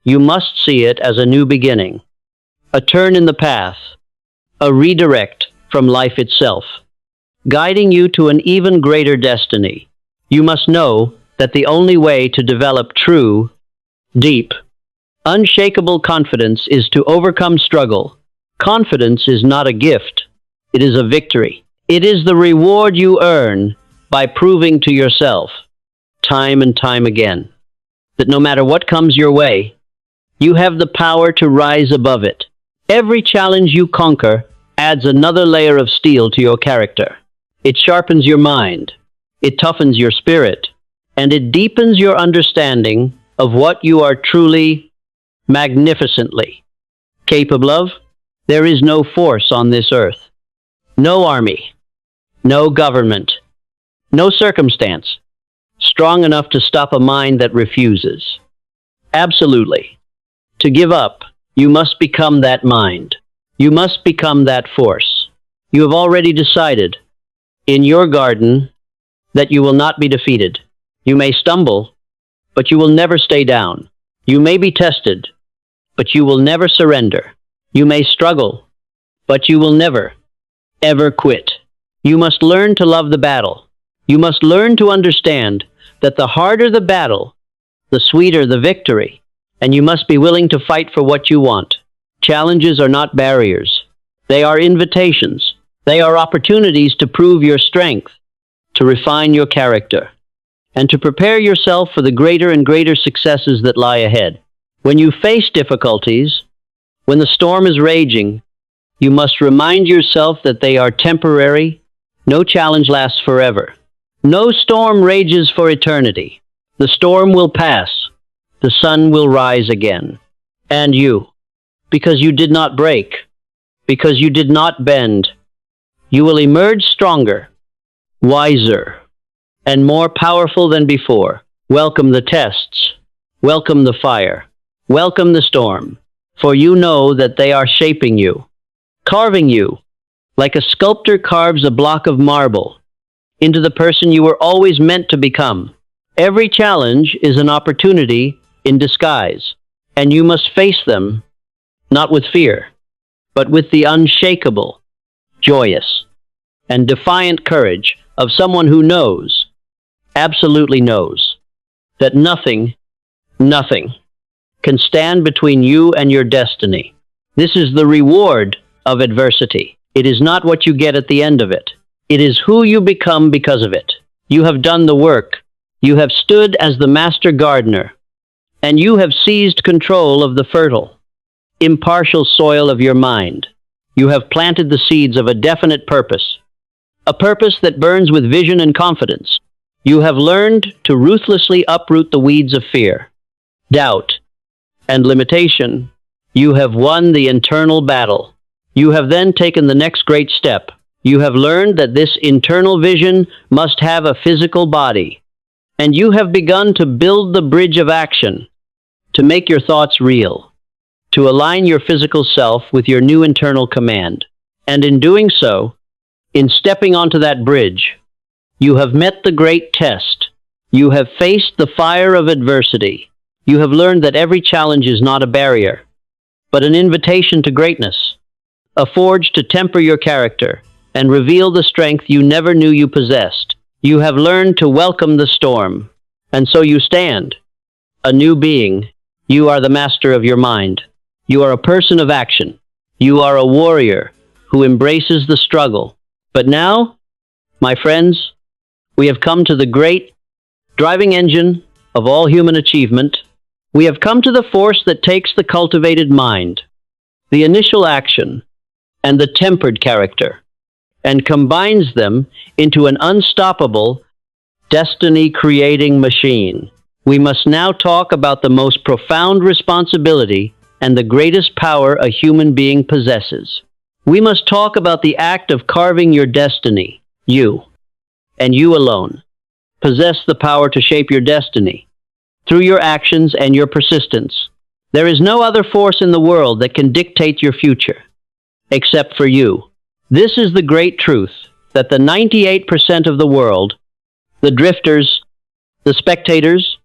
you must see it as a new beginning, a turn in the path, a redirect from life itself, guiding you to an even greater destiny. You must know that the only way to develop true, deep, unshakable confidence is to overcome struggle. Confidence is not a gift. It is a victory. It is the reward you earn by proving to yourself, time and time again, that no matter what comes your way, you have the power to rise above it. Every challenge you conquer adds another layer of steel to your character. It sharpens your mind, it toughens your spirit, and it deepens your understanding of what you are truly, magnificently capable of. There is no force on this earth, no army, no government, no circumstance strong enough to stop a mind that refuses. Absolutely. To give up, you must become that mind. You must become that force. You have already decided, in your garden, that you will not be defeated. You may stumble, but you will never stay down. You may be tested, but you will never surrender. You may struggle, but you will never, ever quit. You must learn to love the battle. You must learn to understand that the harder the battle, the sweeter the victory, and you must be willing to fight for what you want. Challenges are not barriers. They are invitations. They are opportunities to prove your strength, to refine your character, and to prepare yourself for the greater and greater successes that lie ahead. When you face difficulties, when the storm is raging, you must remind yourself that they are temporary. No challenge lasts forever. No storm rages for eternity. The storm will pass. The sun will rise again. And you, because you did not break, because you did not bend, you will emerge stronger, wiser, and more powerful than before. Welcome the tests. Welcome the fire. Welcome the storm. For you know that they are shaping you, carving you, like a sculptor carves a block of marble, into the person you were always meant to become. Every challenge is an opportunity in disguise, and you must face them, not with fear, but with the unshakable, joyous, and defiant courage of someone who knows, absolutely knows, that nothing, nothing can stand between you and your destiny. This is the reward of adversity. It is not what you get at the end of it. It is who you become because of it. You have done the work. You have stood as the master gardener, and you have seized control of the fertile, impartial soil of your mind. You have planted the seeds of a definite purpose, a purpose that burns with vision and confidence. You have learned to ruthlessly uproot the weeds of fear, doubt, and limitation. You have won the internal battle. You have then taken the next great step. You have learned that this internal vision must have a physical body, and you have begun to build the bridge of action, to make your thoughts real, to align your physical self with your new internal command. And in doing so, in stepping onto that bridge, you have met the great test. You have faced the fire of adversity. You have learned that every challenge is not a barrier, but an invitation to greatness, a forge to temper your character and reveal the strength you never knew you possessed. You have learned to welcome the storm, and so you stand, a new being. You are the master of your mind. You are a person of action. You are a warrior who embraces the struggle. But now, my friends, we have come to the great driving engine of all human achievement. We have come to the force that takes the cultivated mind, the initial action, and the tempered character, and combines them into an unstoppable, destiny-creating machine. We must now talk about the most profound responsibility and the greatest power a human being possesses. We must talk about the act of carving your destiny. You, and you alone, possess the power to shape your destiny through your actions and your persistence. There is no other force in the world that can dictate your future, except for you. This is the great truth that the 98% of the world, the drifters, the spectators,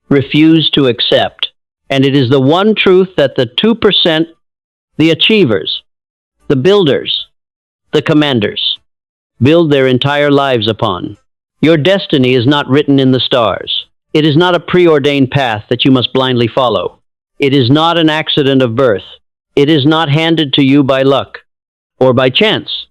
refuse to accept. And it is the one truth that the 2%, the achievers, the builders, the commanders, build their entire lives upon. Your destiny is not written in the stars. It is not a preordained path that you must blindly follow. It is not an accident of birth. It is not handed to you by luck, or by chance,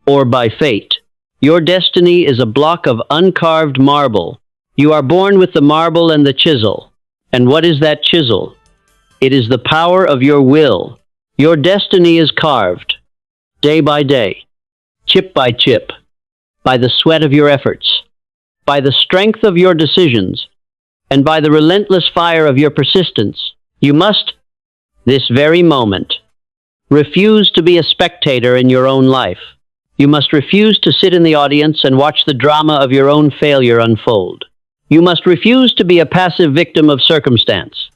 or by fate. Your destiny is a block of uncarved marble. You are born with the marble and the chisel. And what is that chisel? It is the power of your will. Your destiny is carved, day by day, chip by chip, by the sweat of your efforts, by the strength of your decisions, and by the relentless fire of your persistence. You must, this very moment, refuse to be a spectator in your own life. You must refuse to sit in the audience and watch the drama of your own failure unfold. You must refuse to be a passive victim of circumstance,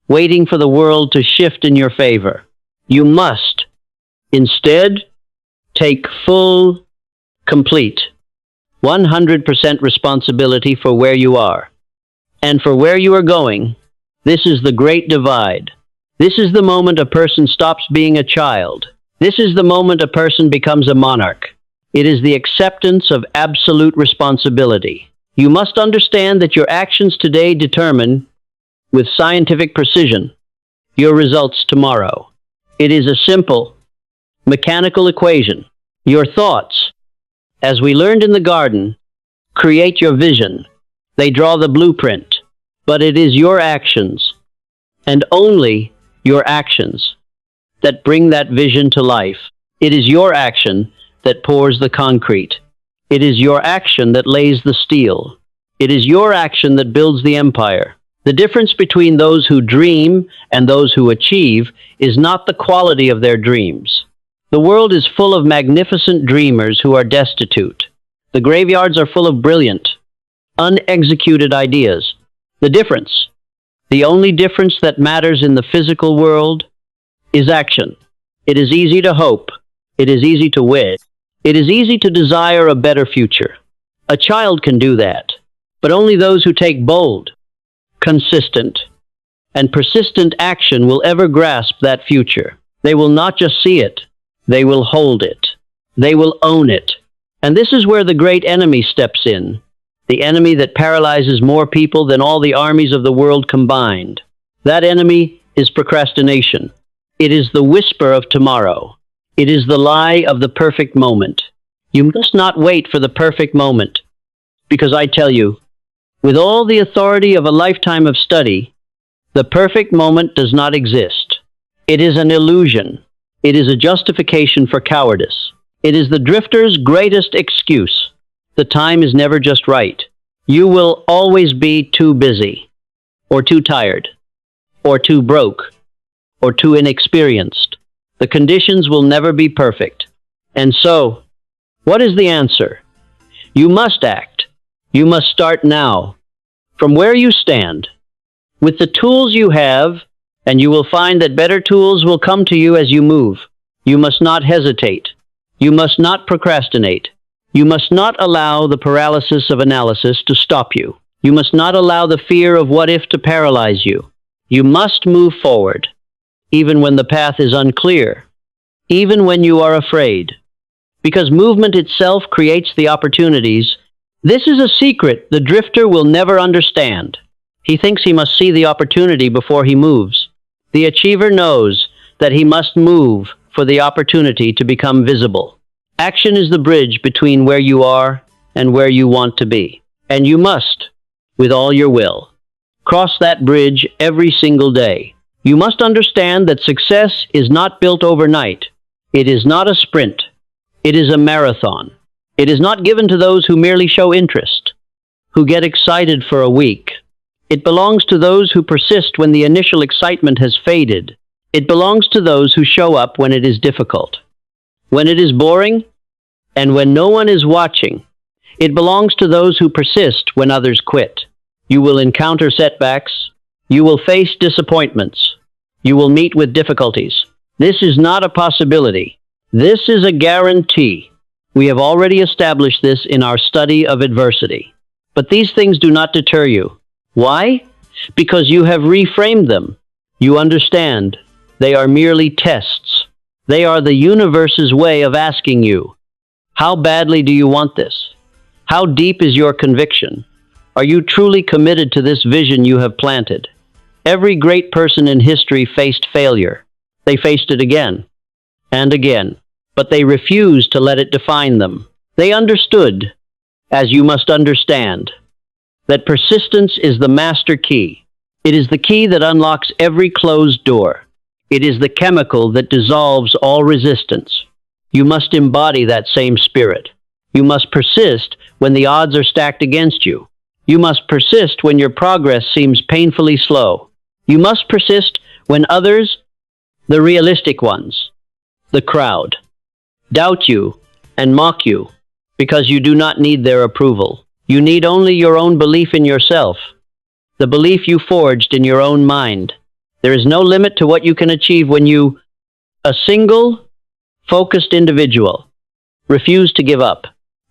waiting for the world to shift in your favor. You must, instead, take full, complete, 100% responsibility for where you are and for where you are going. This is the great divide. This is the moment a person stops being a child. This is the moment a person becomes a monarch. It is the acceptance of absolute responsibility. You must understand that your actions today determine, with scientific precision, your results tomorrow. It is a simple, mechanical equation. Your thoughts, as we learned in the garden, create your vision. They draw the blueprint. But it is your actions, and only your actions, that bring that vision to life. It is your action that pours the concrete. It is your action that lays the steel. It is your action that builds the empire. The difference between those who dream and those who achieve is not the quality of their dreams. The world is full of magnificent dreamers who are destitute. The graveyards are full of brilliant, unexecuted ideas. The only difference that matters in the physical world is action. It is easy to hope. It is easy to wish. It is easy to desire a better future. A child can do that, but only those who take bold, consistent, and persistent action will ever grasp that future. They will not just see it, they will hold it. They will own it. And this is where the great enemy steps in. The enemy that paralyzes more people than all the armies of the world combined. That enemy is procrastination. It is the whisper of tomorrow. It is the lie of the perfect moment. You must not wait for the perfect moment, because I tell you, with all the authority of a lifetime of study, the perfect moment does not exist. It is an illusion. It is a justification for cowardice. It is the drifter's greatest excuse. The time is never just right. You will always be too busy, or too tired, or too broke, or too inexperienced. The conditions will never be perfect. And so, what is the answer? You must act. You must start now, from where you stand, with the tools you have, and you will find that better tools will come to you as you move. You must not hesitate. You must not procrastinate. You must not allow the paralysis of analysis to stop you. You must not allow the fear of what if to paralyze you. You must move forward, even when the path is unclear, even when you are afraid, because movement itself creates the opportunities. This is a secret the drifter will never understand. He thinks he must see the opportunity before he moves. The achiever knows that he must move for the opportunity to become visible. Action is the bridge between where you are and where you want to be. And you must, with all your will, cross that bridge every single day. You must understand that success is not built overnight. It is not a sprint. It is a marathon. It is not given to those who merely show interest, who get excited for a week. It belongs to those who persist when the initial excitement has faded. It belongs to those who show up when it is difficult, when it is boring, and when no one is watching. It belongs to those who persist when others quit. You will encounter setbacks. You will face disappointments. You will meet with difficulties. This is not a possibility. This is a guarantee. We have already established this in our study of adversity. But these things do not deter you. Why? Because you have reframed them. You understand. They are merely tests. They are the universe's way of asking you, how badly do you want this? How deep is your conviction? Are you truly committed to this vision you have planted? Every great person in history faced failure. They faced it again and again, but they refused to let it define them. They understood, as you must understand, that persistence is the master key. It is the key that unlocks every closed door. It is the chemical that dissolves all resistance. You must embody that same spirit. You must persist when the odds are stacked against you. You must persist when your progress seems painfully slow. You must persist when others, the realistic ones, the crowd, doubt you and mock you because you do not need their approval. You need only your own belief in yourself, the belief you forged in your own mind. There is no limit to what you can achieve when you, a single, focused individual, refuse to give up.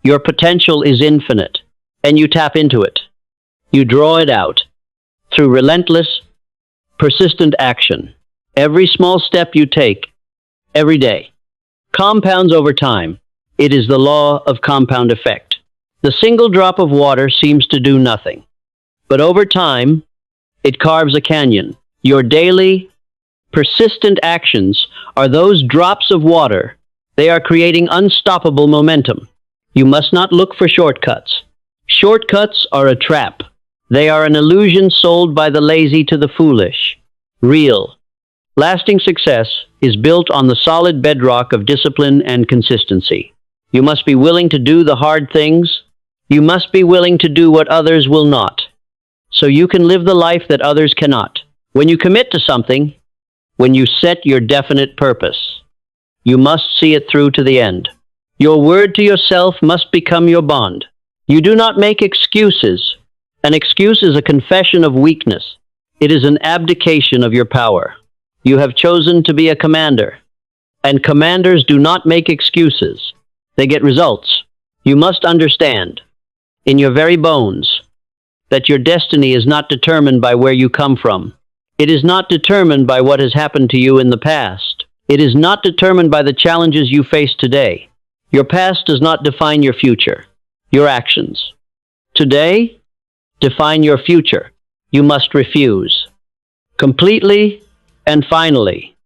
Your potential is infinite, and you tap into it. You draw it out through relentless, persistent action. Every small step you take, every day, compounds over time. It is the law of compound effect. The single drop of water seems to do nothing, but over time, it carves a canyon. Your daily, persistent actions are those drops of water. They are creating unstoppable momentum. You must not look for shortcuts. Shortcuts are a trap. They are an illusion sold by the lazy to the foolish. Real, lasting success is built on the solid bedrock of discipline and consistency. You must be willing to do the hard things. You must be willing to do what others will not, so you can live the life that others cannot. When you commit to something, when you set your definite purpose, you must see it through to the end. Your word to yourself must become your bond. You do not make excuses. An excuse is a confession of weakness. It is an abdication of your power. You have chosen to be a commander, and commanders do not make excuses. They get results. You must understand, in your very bones, that your destiny is not determined by where you come from. It is not determined by what has happened to you in the past. It is not determined by the challenges you face today. Your past does not define your future. Your actions today define your future. You must refuse, completely and finally,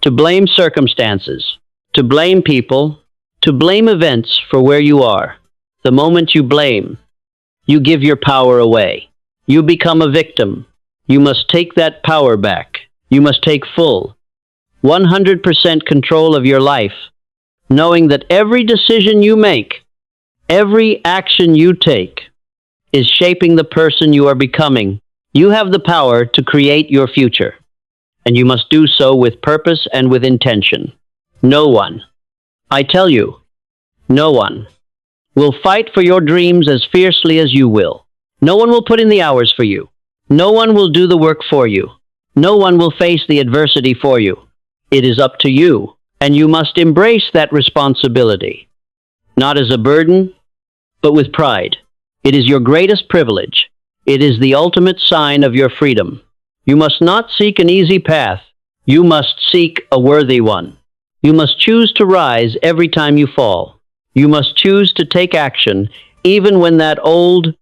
to blame circumstances, to blame people, to blame events for where you are. The moment you blame, you give your power away. You become a victim. You must take that power back. You must take full, 100% control of your life, knowing that every decision you make, every action you take, is shaping the person you are becoming. You have the power to create your future, and you must do so with purpose and with intention. No one, I tell you, no one will fight for your dreams as fiercely as you will. No one will put in the hours for you. No one will do the work for you. No one will face the adversity for you. It is up to you, and you must embrace that responsibility, not as a burden, but with pride. It is your greatest privilege. It is the ultimate sign of your freedom. You must not seek an easy path. You must seek a worthy one. You must choose to rise every time you fall. You must choose to take action, even when that old,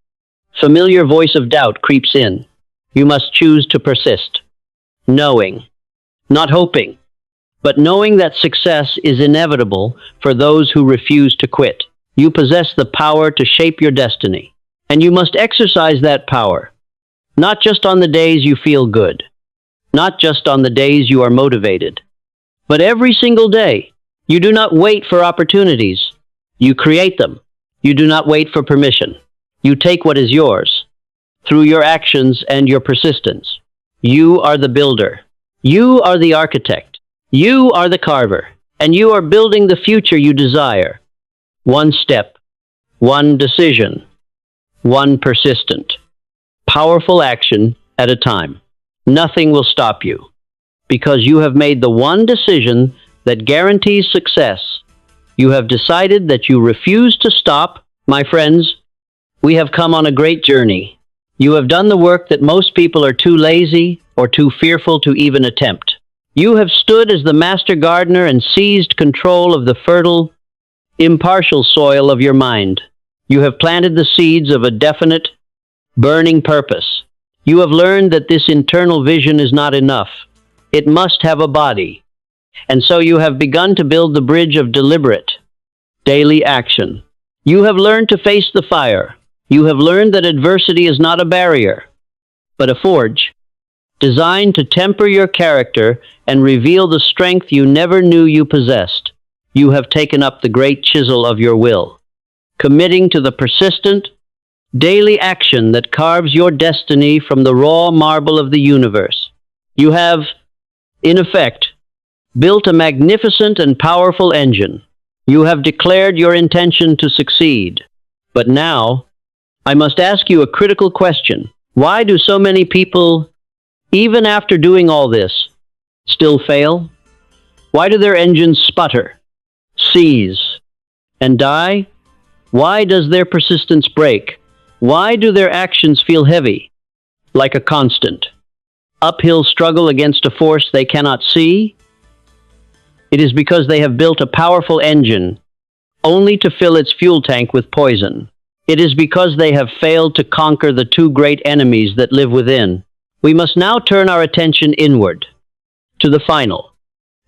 familiar voice of doubt creeps in. You must choose to persist, knowing, not hoping, but knowing that success is inevitable for those who refuse to quit. You possess the power to shape your destiny, and you must exercise that power, not just on the days you feel good, not just on the days you are motivated, but every single day. You do not wait for opportunities. You create them. You do not wait for permission. You take what is yours through your actions and your persistence. You are the builder. You are the architect. You are the carver, and you are building the future you desire. One step, one decision, one persistent, powerful action at a time. Nothing will stop you, because you have made the one decision that guarantees success. You have decided that you refuse to stop. My friends, we have come on a great journey. You have done the work that most people are too lazy or too fearful to even attempt. You have stood as the master gardener and seized control of the fertile, impartial soil of your mind. You have planted the seeds of a definite, burning purpose. You have learned that this internal vision is not enough. It must have a body. And so you have begun to build the bridge of deliberate, daily action. You have learned to face the fire. You have learned that adversity is not a barrier, but a forge, designed to temper your character and reveal the strength you never knew you possessed. You have taken up the great chisel of your will, committing to the persistent, daily action that carves your destiny from the raw marble of the universe. You have, in effect, built a magnificent and powerful engine. You have declared your intention to succeed. But now, I must ask you a critical question. Why do so many people, even after doing all this, still fail? Why do their engines sputter, seize, and die? Why does their persistence break? Why do their actions feel heavy, like a constant uphill struggle against a force they cannot see? It is because they have built a powerful engine, only to fill its fuel tank with poison. It is because they have failed to conquer the two great enemies that live within. We must now turn our attention inward, to the final,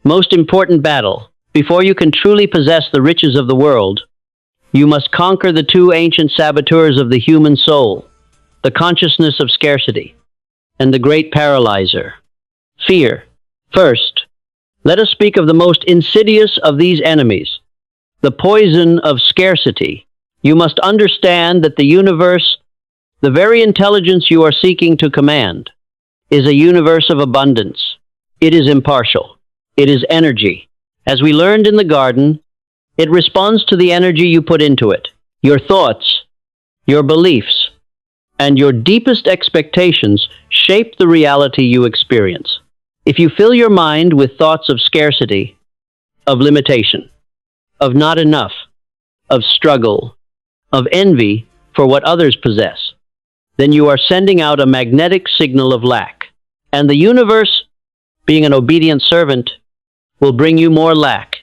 most important battle. Before you can truly possess the riches of the world, you must conquer the two ancient saboteurs of the human soul, the consciousness of scarcity, and the great paralyzer, fear. First, let us speak of the most insidious of these enemies, the poison of scarcity. You must understand that the universe, the very intelligence you are seeking to command, is a universe of abundance. It is impartial. It is energy. As we learned in the garden, it responds to the energy you put into it. Your thoughts, your beliefs, and your deepest expectations shape the reality you experience. If you fill your mind with thoughts of scarcity, of limitation, of not enough, of struggle, of envy for what others possess, then you are sending out a magnetic signal of lack. And the universe, being an obedient servant, will bring you more lack.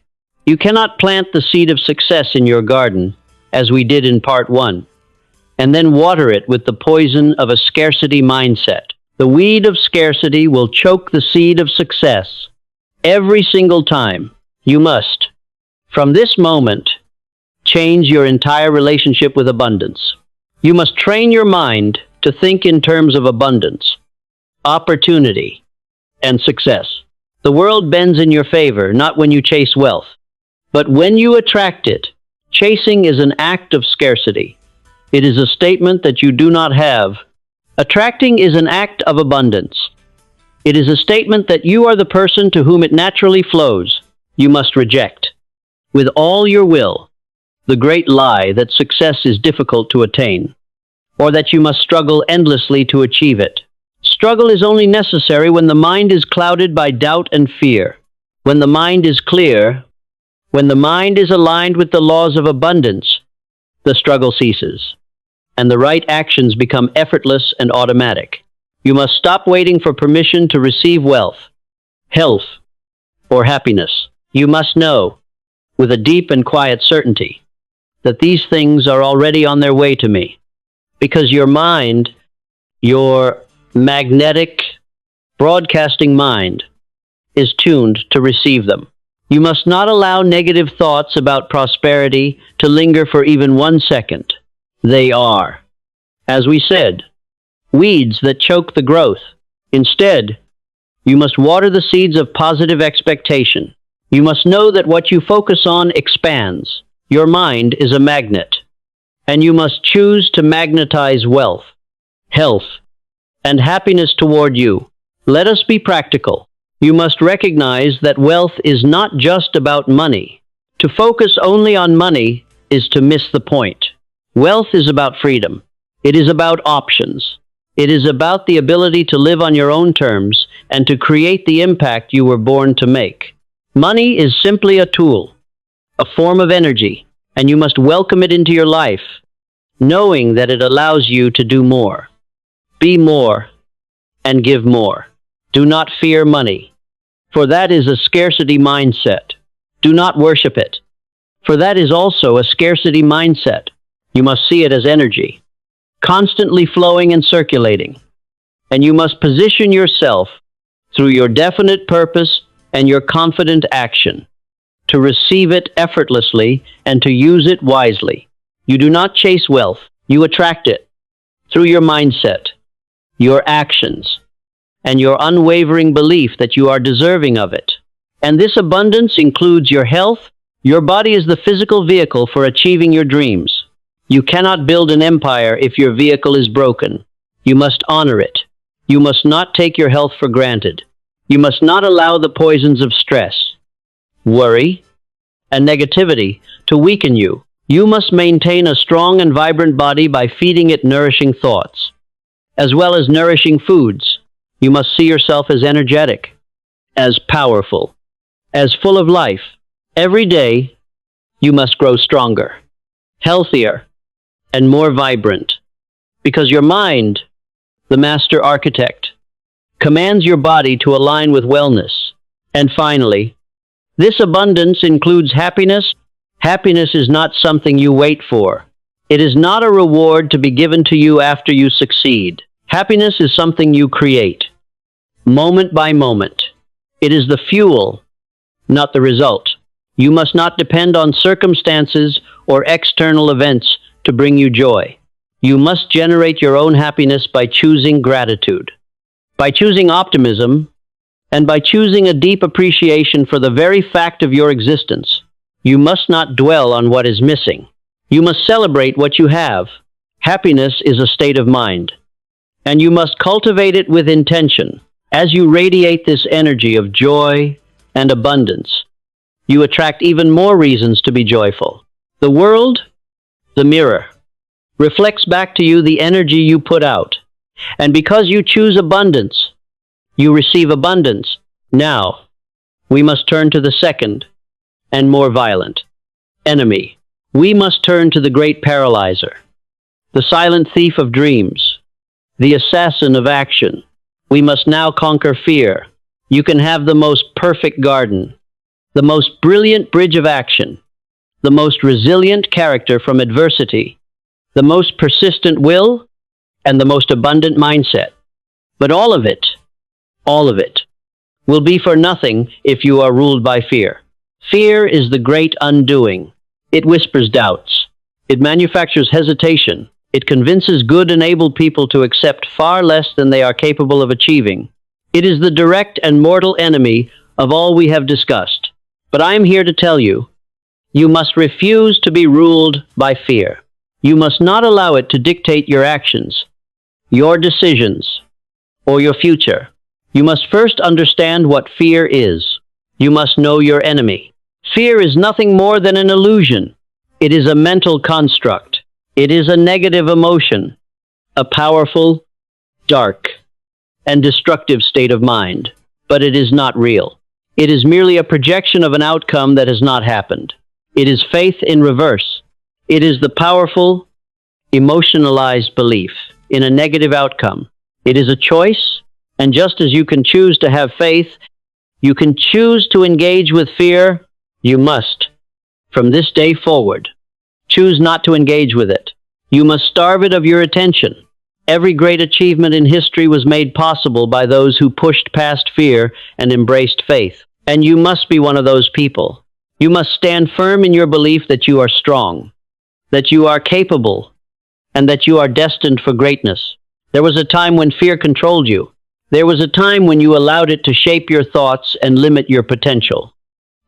You cannot plant the seed of success in your garden, as we did in part 1, and then water it with the poison of a scarcity mindset. The weed of scarcity will choke the seed of success every single time. You must, from this moment, change your entire relationship with abundance. You must train your mind to think in terms of abundance, opportunity, and success. The world bends in your favor, not when you chase wealth, but when you attract it. Chasing is an act of scarcity. It is a statement that you do not have. Attracting is an act of abundance. It is a statement that you are the person to whom it naturally flows. You must reject, with all your will, the great lie that success is difficult to attain, or that you must struggle endlessly to achieve it. Struggle is only necessary when the mind is clouded by doubt and fear. When the mind is clear, when the mind is aligned with the laws of abundance, the struggle ceases, and the right actions become effortless and automatic. You must stop waiting for permission to receive wealth, health, or happiness. You must know, with a deep and quiet certainty, that these things are already on their way to me, because your mind, your magnetic, broadcasting mind, is tuned to receive them. You must not allow negative thoughts about prosperity to linger for even 1 second. They are, as we said, weeds that choke the growth. Instead, you must water the seeds of positive expectation. You must know that what you focus on expands. Your mind is a magnet, and you must choose to magnetize wealth, health, and happiness toward you. Let us be practical. You must recognize that wealth is not just about money. To focus only on money is to miss the point. Wealth is about freedom. It is about options. It is about the ability to live on your own terms and to create the impact you were born to make. Money is simply a tool, a form of energy, and you must welcome it into your life, knowing that it allows you to do more, be more, and give more. Do not fear money, for that is a scarcity mindset. Do not worship it, for that is also a scarcity mindset. You must see it as energy, constantly flowing and circulating, and you must position yourself through your definite purpose and your confident action to receive it effortlessly and to use it wisely. You do not chase wealth, you attract it through your mindset, your actions, and your unwavering belief that you are deserving of it. And this abundance includes your health. Your body is the physical vehicle for achieving your dreams. You cannot build an empire if your vehicle is broken. You must honor it. You must not take your health for granted. You must not allow the poisons of stress, worry, and negativity to weaken you. You must maintain a strong and vibrant body by feeding it nourishing thoughts, as well as nourishing foods. You must see yourself as energetic, as powerful, as full of life. Every day, you must grow stronger, healthier, and more vibrant, because your mind, the master architect, commands your body to align with wellness. And finally, this abundance includes happiness. Happiness is not something you wait for. It is not a reward to be given to you after you succeed. Happiness is something you create, moment by moment. It is the fuel, not the result. You must not depend on circumstances or external events to bring you joy. You must generate your own happiness by choosing gratitude, by choosing optimism, and by choosing a deep appreciation for the very fact of your existence. You must not dwell on what is missing. You must celebrate what you have. Happiness is a state of mind, and you must cultivate it with intention. As you radiate this energy of joy and abundance, you attract even more reasons to be joyful. The world, the mirror, reflects back to you the energy you put out. And because you choose abundance, you receive abundance. Now, we must turn to the second and more violent enemy. We must turn to the great paralyzer, the silent thief of dreams, the assassin of action. We must now conquer fear. You can have the most perfect garden, the most brilliant bridge of action, the most resilient character from adversity, the most persistent will, and the most abundant mindset. But all of it will be for nothing if you are ruled by fear. Fear is the great undoing. It whispers doubts. It manufactures hesitation. It convinces good and able people to accept far less than they are capable of achieving. It is the direct and mortal enemy of all we have discussed. But I am here to tell you, you must refuse to be ruled by fear. You must not allow it to dictate your actions, your decisions, or your future. You must first understand what fear is. You must know your enemy. Fear is nothing more than an illusion. It is a mental construct. It is a negative emotion, a powerful, dark, and destructive state of mind. But it is not real. It is merely a projection of an outcome that has not happened. It is faith in reverse. It is the powerful, emotionalized belief in a negative outcome. It is a choice, and just as you can choose to have faith, you can choose to engage with fear. You must, from this day forward, choose not to engage with it. You must starve it of your attention. Every great achievement in history was made possible by those who pushed past fear and embraced faith. And you must be one of those people. You must stand firm in your belief that you are strong, that you are capable, and that you are destined for greatness. There was a time when fear controlled you. There was a time when you allowed it to shape your thoughts and limit your potential,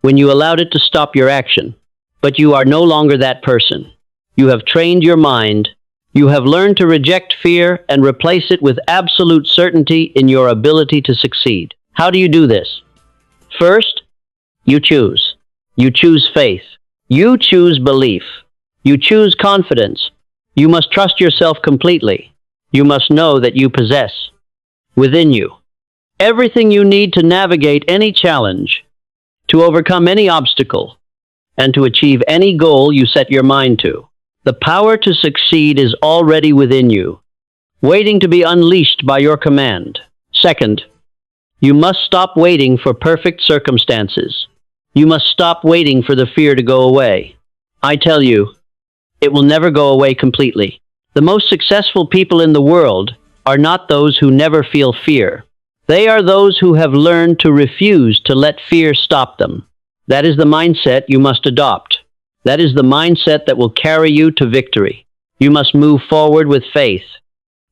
when you allowed it to stop your action. But you are no longer that person. You have trained your mind. You have learned to reject fear and replace it with absolute certainty in your ability to succeed. How do you do this? First, you choose. You choose faith. You choose belief. You choose confidence. You must trust yourself completely. You must know that you possess within you everything you need to navigate any challenge, to overcome any obstacle, and to achieve any goal you set your mind to. The power to succeed is already within you, waiting to be unleashed by your command. Second, you must stop waiting for perfect circumstances. You must stop waiting for the fear to go away. I tell you, it will never go away completely. The most successful people in the world are not those who never feel fear. They are those who have learned to refuse to let fear stop them. That is the mindset you must adopt. That is the mindset that will carry you to victory. You must move forward with faith,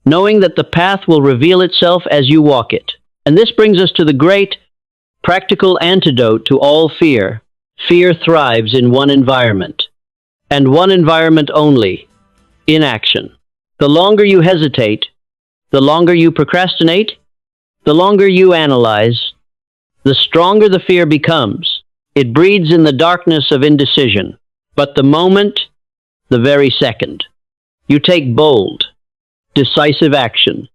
knowing that the path will reveal itself as you walk it. And this brings us to the great, practical antidote to all fear. Fear thrives in one environment, and one environment only: inaction. The longer you hesitate, the longer you procrastinate, the longer you analyze, the stronger the fear becomes. It breeds in the darkness of indecision. But the moment, the very second, you take bold, decisive action,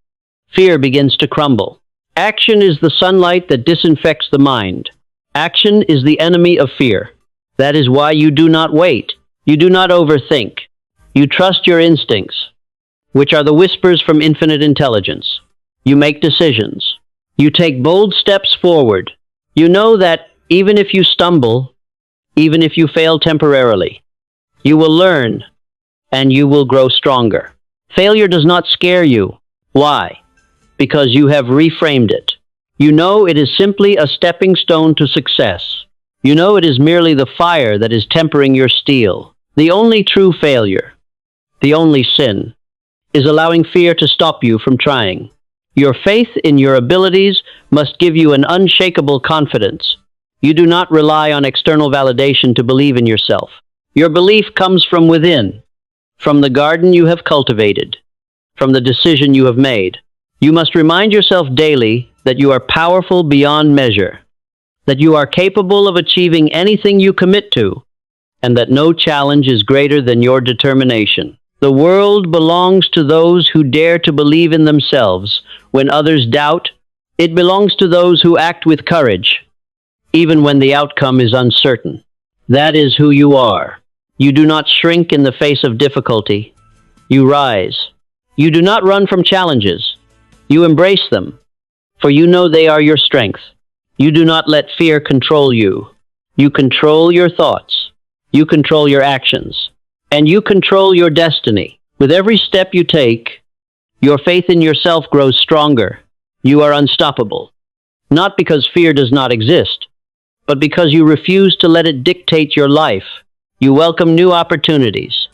fear begins to crumble. Action is the sunlight that disinfects the mind. Action is the enemy of fear. That is why you do not wait. You do not overthink. You trust your instincts, which are the whispers from infinite intelligence. You make decisions. You take bold steps forward. You know that even if you stumble, even if you fail temporarily, you will learn and you will grow stronger. Failure does not scare you. Why? Because you have reframed it. You know it is simply a stepping stone to success. You know it is merely the fire that is tempering your steel. The only true failure, the only sin, is allowing fear to stop you from trying. Your faith in your abilities must give you an unshakable confidence. You do not rely on external validation to believe in yourself. Your belief comes from within, from the garden you have cultivated, from the decision you have made. You must remind yourself daily that you are powerful beyond measure, that you are capable of achieving anything you commit to, and that no challenge is greater than your determination. The world belongs to those who dare to believe in themselves when others doubt. It belongs to those who act with courage, even when the outcome is uncertain. That is who you are. You do not shrink in the face of difficulty. You rise. You do not run from challenges. You embrace them, for you know they are your strength. You do not let fear control you. You control your thoughts. You control your actions. And you control your destiny. With every step you take, your faith in yourself grows stronger. You are unstoppable. Not because fear does not exist, but because you refuse to let it dictate your life. You welcome new opportunities,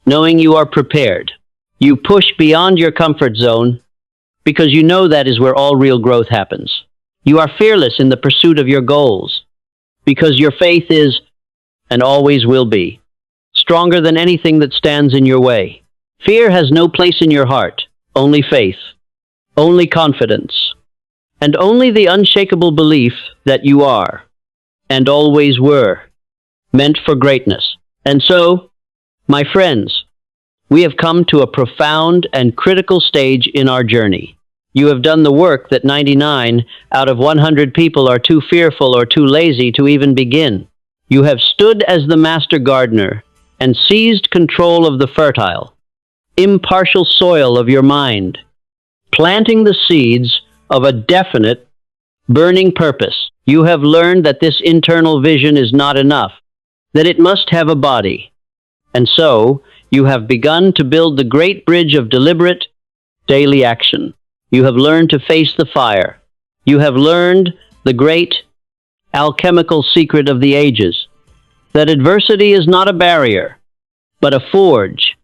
knowing you are prepared. You push beyond your comfort zone, because you know that is where all real growth happens. You are fearless in the pursuit of your goals, because your faith is, and always will be, stronger than anything that stands in your way. Fear has no place in your heart, only faith, only confidence, and only the unshakable belief that you are, and always were, meant for greatness. And so, my friends, we have come to a profound and critical stage in our journey. You have done the work that 99 out of 100 people are too fearful or too lazy to even begin. You have stood as the master gardener and seized control of the fertile, impartial soil of your mind, planting the seeds of a definite, burning purpose. You have learned that this internal vision is not enough, that it must have a body. And so, you have begun to build the great bridge of deliberate, daily action. You have learned to face the fire. You have learned the great alchemical secret of the ages, that adversity is not a barrier, but a forge,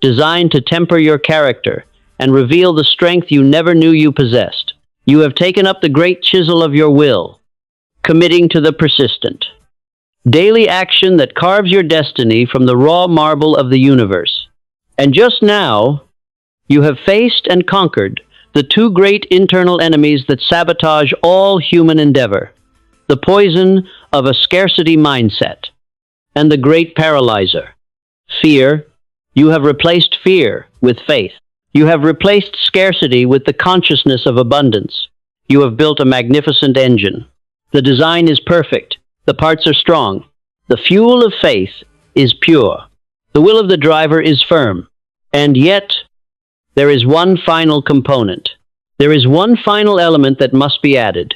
designed to temper your character and reveal the strength you never knew you possessed. You have taken up the great chisel of your will, committing to the persistent, daily action that carves your destiny from the raw marble of the universe. And just now, you have faced and conquered the two great internal enemies that sabotage all human endeavor, the poison of a scarcity mindset, and the great paralyzer, fear. You have replaced fear with faith. You have replaced scarcity with the consciousness of abundance. You have built a magnificent engine. The design is perfect. The parts are strong. The fuel of faith is pure. The will of the driver is firm. And yet, there is one final component. There is one final element that must be added,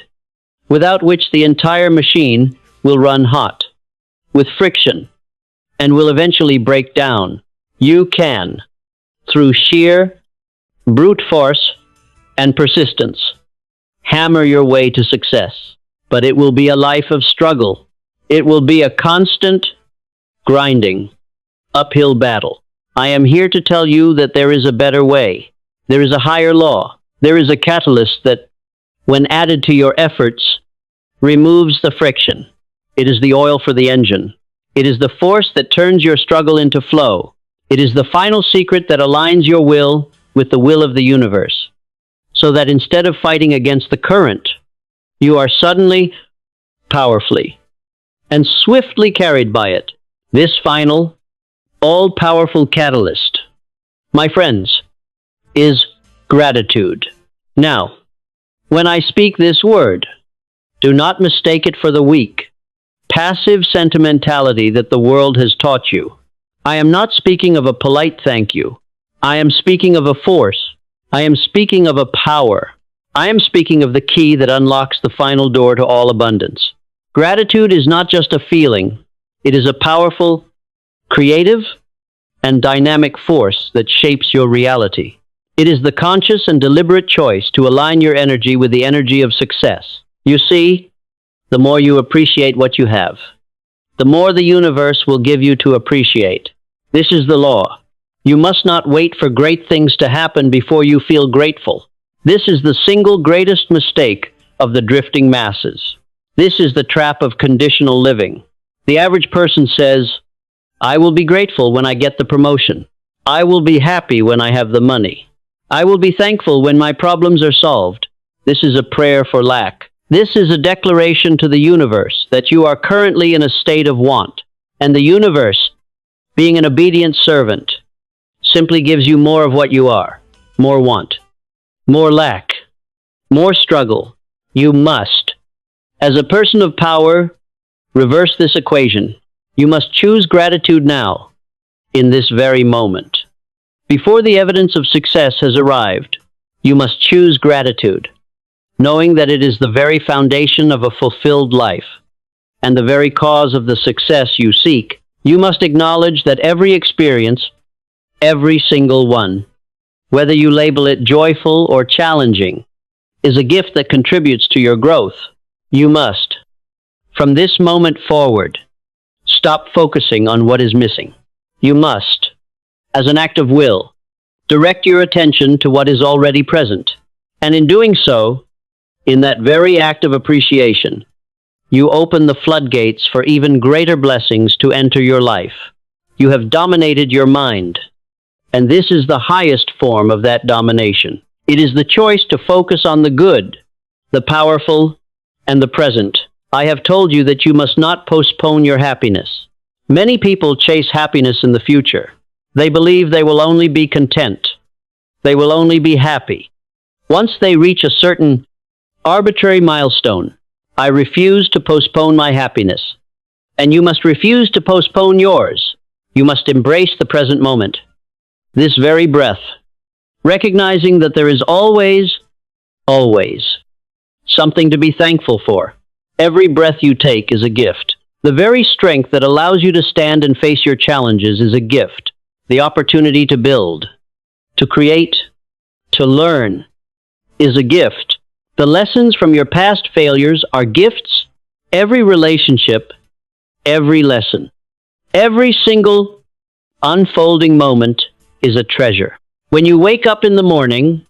without which the entire machine will run hot, with friction, and will eventually break down. You can, through sheer, brute force and persistence, hammer your way to success. But it will be a life of struggle. It will be a constant, grinding, uphill battle. I am here to tell you that there is a better way. There is a higher law. There is a catalyst that, when added to your efforts, removes the friction. It is the oil for the engine. It is the force that turns your struggle into flow. It is the final secret that aligns your will with the will of the universe, so that instead of fighting against the current, you are suddenly, powerfully, and swiftly carried by it. This final, all-powerful catalyst, my friends, is gratitude. Now, when I speak this word, do not mistake it for the weak, passive sentimentality that the world has taught you. I am not speaking of a polite thank you. I am speaking of a force. I am speaking of a power. I am speaking of the key that unlocks the final door to all abundance. Gratitude is not just a feeling. It is a powerful, creative, and dynamic force that shapes your reality. It is the conscious and deliberate choice to align your energy with the energy of success. You see, the more you appreciate what you have, the more the universe will give you to appreciate. This is the law. You must not wait for great things to happen before you feel grateful. This is the single greatest mistake of the drifting masses. This is the trap of conditional living. The average person says, I will be grateful when I get the promotion. I will be happy when I have the money. I will be thankful when my problems are solved. This is a prayer for lack. This is a declaration to the universe that you are currently in a state of want, and the universe, being an obedient servant, simply gives you more of what you are. More want, more lack, more struggle. You must, as a person of power, reverse this equation. You must choose gratitude now, in this very moment. Before the evidence of success has arrived, you must choose gratitude, knowing that it is the very foundation of a fulfilled life, and the very cause of the success you seek. You must acknowledge that every experience, every single one, whether you label it joyful or challenging, is a gift that contributes to your growth. You must, from this moment forward, stop focusing on what is missing. You must, as an act of will, direct your attention to what is already present. And in doing so, In that very act of appreciation, you open the floodgates for even greater blessings to enter your life. You have dominated your mind, and this is the highest form of that domination. It is the choice to focus on the good, the powerful, and the present. I have told you that you must not postpone your happiness. Many people chase happiness in the future. They believe they will only be content. They will only be happy once they reach a certain arbitrary milestone. I refuse to postpone my happiness, and you must refuse to postpone yours. You must embrace the present moment, this very breath, recognizing that there is always something to be thankful for. Every breath you take is a gift. The very strength that allows you to stand and face your challenges is a gift. The opportunity to build, to create, to learn is a gift. The lessons from your past failures are gifts. Every relationship, every lesson, every single unfolding moment is a treasure. When you wake up in the morning,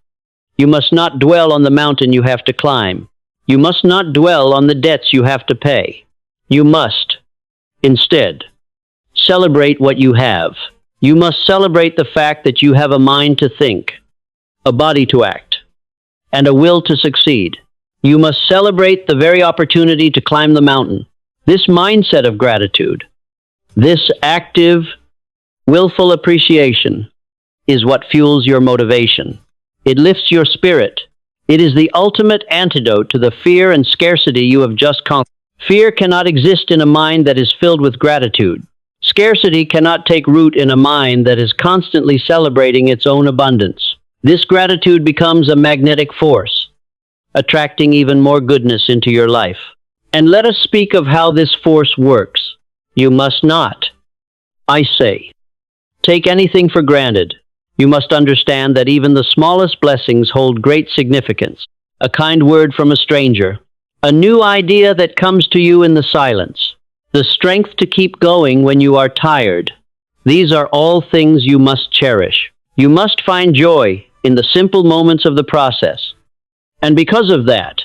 you must not dwell on the mountain you have to climb. You must not dwell on the debts you have to pay. You must, instead, celebrate what you have. You must celebrate the fact that you have a mind to think, a body to act, and a will to succeed. You must celebrate the very opportunity to climb the mountain. This mindset of gratitude, this active, willful appreciation, is what fuels your motivation. It lifts your spirit. It is the ultimate antidote to the fear and scarcity you have just conquered. Fear cannot exist in a mind that is filled with gratitude. Scarcity cannot take root in a mind that is constantly celebrating its own abundance. This gratitude becomes a magnetic force, attracting even more goodness into your life. And let us speak of how this force works. You must not, I say, take anything for granted. You must understand that even the smallest blessings hold great significance. A kind word from a stranger, a new idea that comes to you in the silence, the strength to keep going when you are tired. These are all things you must cherish. You must find joy in the simple moments of the process. And because of that,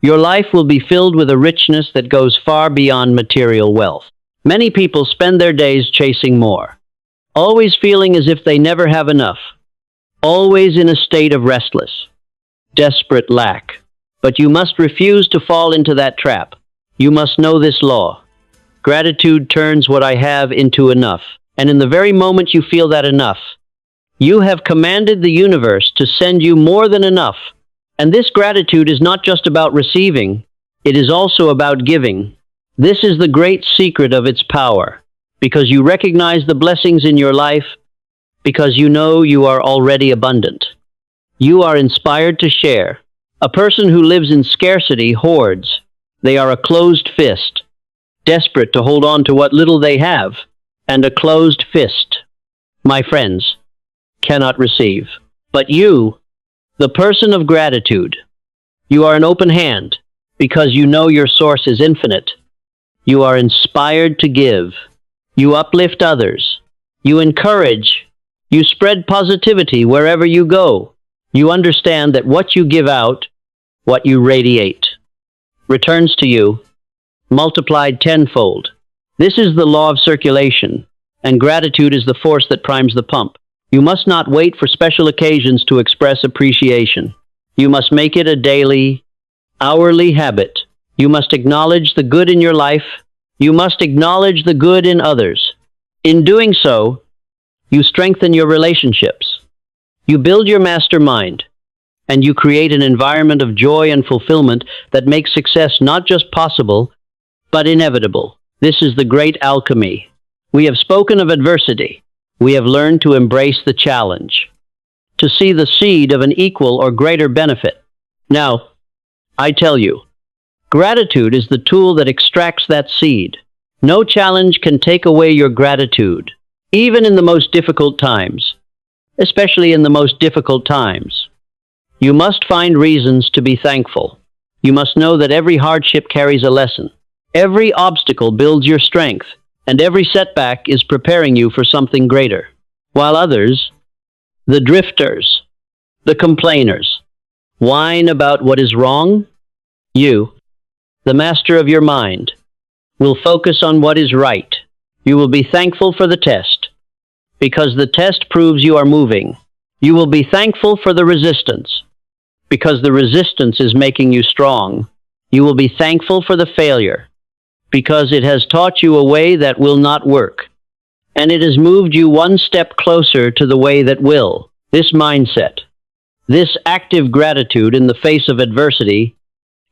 your life will be filled with a richness that goes far beyond material wealth. Many people spend their days chasing more, always feeling as if they never have enough, always in a state of restless, desperate lack. But you must refuse to fall into that trap. You must know this law. Gratitude turns what I have into enough. And in the very moment you feel that enough, you have commanded the universe to send you more than enough. And this gratitude is not just about receiving, it is also about giving. This is the great secret of its power, because you recognize the blessings in your life, because you know you are already abundant. You are inspired to share. A person who lives in scarcity hoards. They are a closed fist, desperate to hold on to what little they have, and a closed fist, my friends, cannot receive. But you, the person of gratitude, you are an open hand, because you know your source is infinite. You are inspired to give. You uplift others. You encourage. You spread positivity wherever you go. You understand that what you give out, what you radiate, returns to you, multiplied tenfold. This is the law of circulation, and gratitude is the force that primes the pump. You must not wait for special occasions to express appreciation. You must make it a daily, hourly habit. You must acknowledge the good in your life. You must acknowledge the good in others. In doing so, you strengthen your relationships. You build your mastermind, and you create an environment of joy and fulfillment that makes success not just possible, but inevitable. This is the great alchemy. We have spoken of adversity. We have learned to embrace the challenge, to see the seed of an equal or greater benefit. Now, I tell you, gratitude is the tool that extracts that seed. No challenge can take away your gratitude, even in the most difficult times, especially in the most difficult times. You must find reasons to be thankful. You must know that every hardship carries a lesson. Every obstacle builds your strength, and every setback is preparing you for something greater. While others, the drifters, the complainers, whine about what is wrong, You, the master of your mind, will focus on what is right. You will be thankful for the test, because the test proves you are moving. You will be thankful for the resistance, because the resistance is making you strong. You will be thankful for the failure, because it has taught you a way that will not work, and it has moved you one step closer to the way that will. This mindset, this active gratitude in the face of adversity,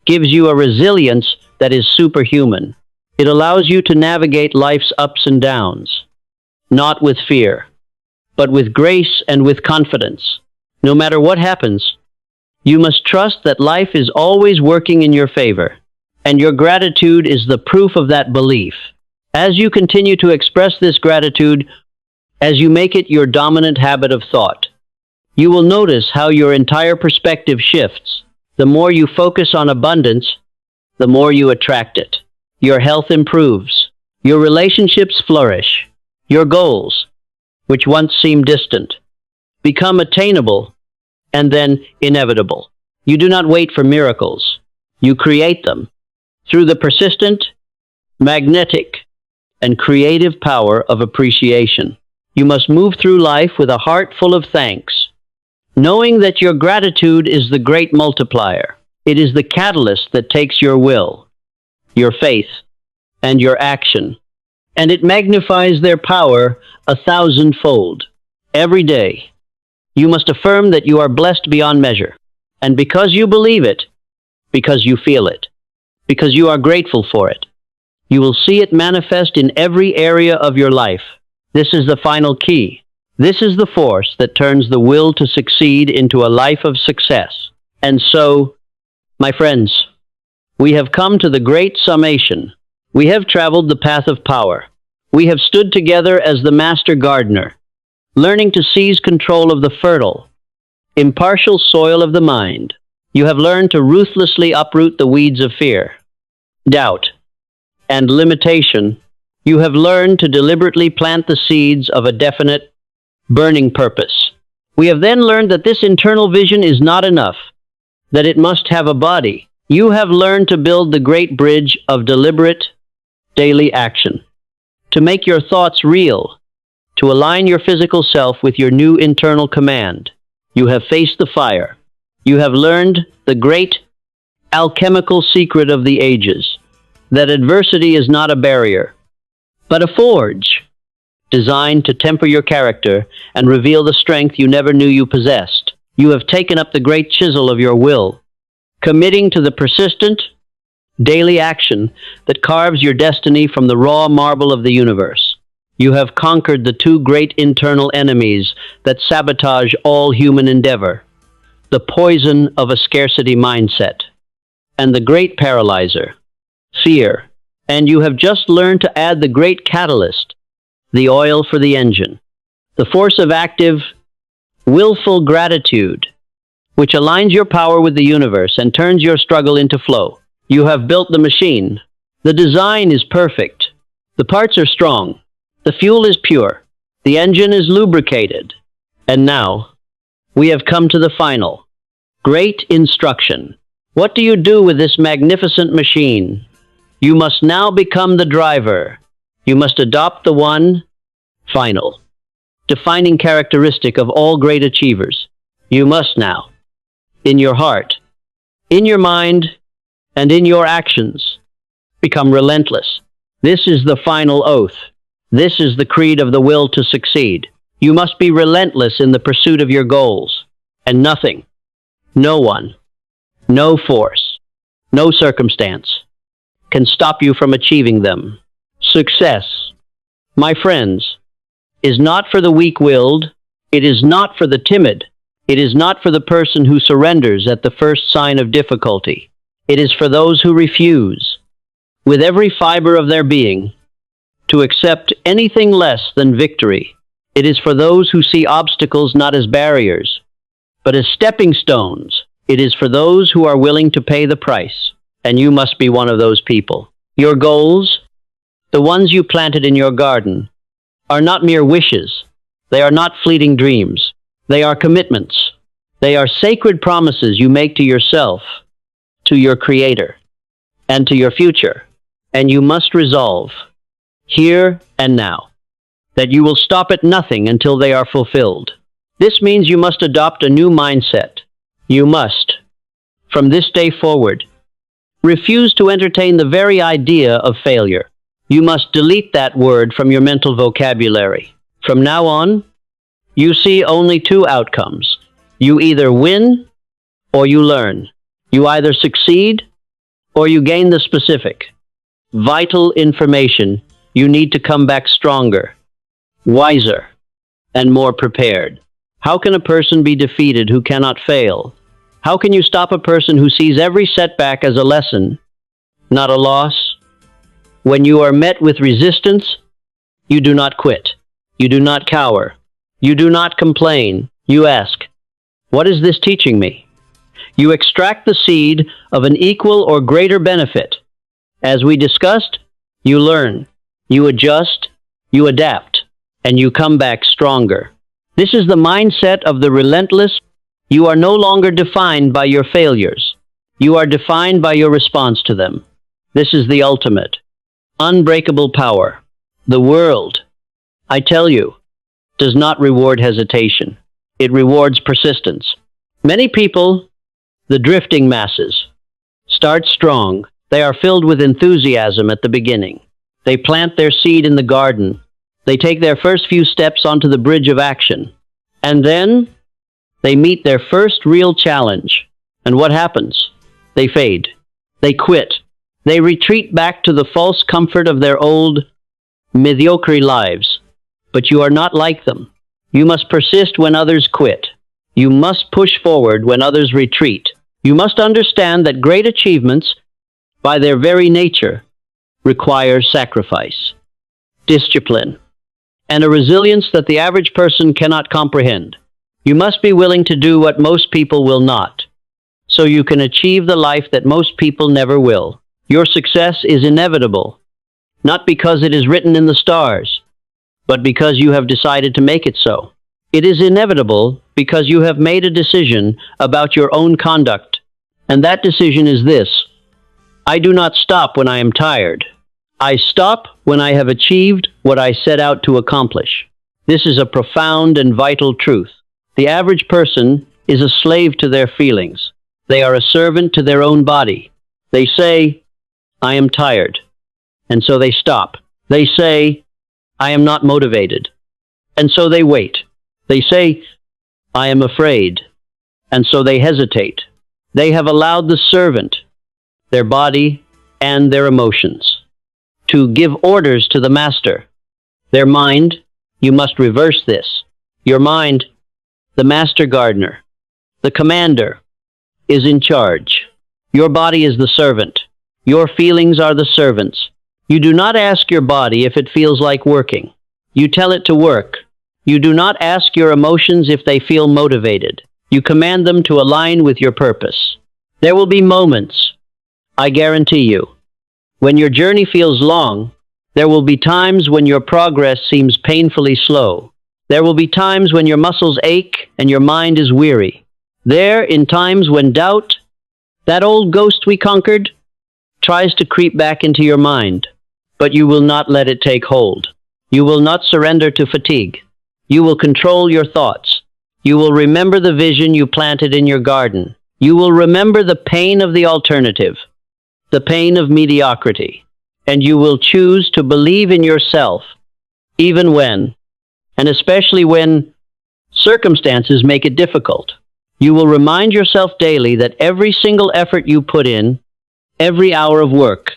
gives you a resilience that is superhuman. It allows you to navigate life's ups and downs, not with fear, but with grace and with confidence. No matter what happens, you must trust that life is always working in your favor, and your gratitude is the proof of that belief. As you continue to express this gratitude, as you make it your dominant habit of thought, you will notice how your entire perspective shifts. The more you focus on abundance, the more you attract it. Your health improves. Your relationships flourish. Your goals, which once seemed distant, become attainable and then inevitable. You do not wait for miracles. You create them through the persistent, magnetic, and creative power of appreciation. You must move through life with a heart full of thanks, knowing that your gratitude is the great multiplier. It is the catalyst that takes your will, your faith, and your action, and it magnifies their power 1,000-fold. Every day, you must affirm that you are blessed beyond measure, and because you believe it, because you feel it, because you are grateful for it, you will see it manifest in every area of your life. This is the final key. This is the force that turns the will to succeed into a life of success. And so, my friends, we have come to the great summation. We have traveled the path of power. We have stood together as the master gardener, learning to seize control of the fertile, impartial soil of the mind. You have learned to ruthlessly uproot the weeds of fear, doubt, and limitation. You have learned to deliberately plant the seeds of a definite, burning purpose. We have then learned that this internal vision is not enough, that it must have a body. You have learned to build the great bridge of deliberate, daily action, to make your thoughts real, to align your physical self with your new internal command. You have faced the fire. You have learned the great alchemical secret of the ages, that adversity is not a barrier, but a forge, designed to temper your character and reveal the strength you never knew you possessed. You have taken up the great chisel of your will, committing to the persistent, daily action that carves your destiny from the raw marble of the universe. You have conquered the two great internal enemies that sabotage all human endeavor, the poison of a scarcity mindset, and the great paralyzer, fear. And you have just learned to add the great catalyst, the oil for the engine, the force of active, willful gratitude, which aligns your power with the universe and turns your struggle into flow. You have built the machine. The design is perfect. The parts are strong. The fuel is pure. The engine is lubricated. And now, we have come to the final, great instruction. What do you do with this magnificent machine? You must now become the driver. You must adopt the one, final, defining characteristic of all great achievers. You must now, in your heart, in your mind, and in your actions, become relentless. This is the final oath. This is the creed of the will to succeed. You must be relentless in the pursuit of your goals, and nothing, no one, no force, no circumstance can stop you from achieving them. Success, my friends, is not for the weak-willed. It is not for the timid. It is not for the person who surrenders at the first sign of difficulty. It is for those who refuse, with every fiber of their being, to accept anything less than victory. It is for those who see obstacles not as barriers, but as stepping stones. It is for those who are willing to pay the price, and you must be one of those people. Your goals, the ones you planted in your garden, are not mere wishes. They are not fleeting dreams. They are commitments. They are sacred promises you make to yourself to your Creator, and to your future. And you must resolve, here and now, that you will stop at nothing until they are fulfilled. This means you must adopt a new mindset. You must, from this day forward, refuse to entertain the very idea of failure. You must delete that word from your mental vocabulary. From now on, you see only two outcomes. You either win or you learn. You either succeed or you gain the specific, vital information you need to come back stronger, wiser, and more prepared. How can a person be defeated who cannot fail? How can you stop a person who sees every setback as a lesson, not a loss? When you are met with resistance, you do not quit. You do not cower. You do not complain. You ask, what is this teaching me? You extract the seed of an equal or greater benefit. As we discussed, you learn, you adjust, you adapt, and you come back stronger. This is the mindset of the relentless. You are no longer defined by your failures. You are defined by your response to them. This is the ultimate, unbreakable power. The world, I tell you, does not reward hesitation. It rewards persistence. Many people, the drifting masses, start strong. They are filled with enthusiasm at the beginning. They plant their seed in the garden. They take their first few steps onto the bridge of action. And then they meet their first real challenge. And what happens? They fade. They quit. They retreat back to the false comfort of their old, mediocre lives. But you are not like them. You must persist when others quit. You must push forward when others retreat. You must understand that great achievements, by their very nature, require sacrifice, discipline, and a resilience that the average person cannot comprehend. You must be willing to do what most people will not, so you can achieve the life that most people never will. Your success is inevitable, not because it is written in the stars, but because you have decided to make it so. It is inevitable because you have made a decision about your own conduct, and that decision is this: I do not stop when I am tired. I stop when I have achieved what I set out to accomplish. This is a profound and vital truth. The average person is a slave to their feelings. They are a servant to their own body. They say, I am tired, and so they stop. They say, I am not motivated, and so they wait. They say, I am afraid, and so they hesitate. They have allowed the servant, their body, and their emotions, to give orders to the master. Their mind, you must reverse this. Your mind, the master gardener, the commander, is in charge. Your body is the servant. Your feelings are the servants. You do not ask your body if it feels like working. You tell it to work. You do not ask your emotions if they feel motivated. You command them to align with your purpose. There will be moments, I guarantee you, when your journey feels long. There will be times when your progress seems painfully slow. There will be times when your muscles ache and your mind is weary. In times when doubt, that old ghost we conquered, tries to creep back into your mind. But you will not let it take hold. You will not surrender to fatigue. You will control your thoughts. You will remember the vision you planted in your garden. You will remember the pain of the alternative, the pain of mediocrity. And you will choose to believe in yourself, even when, and especially when, circumstances make it difficult. You will remind yourself daily that every single effort you put in, every hour of work,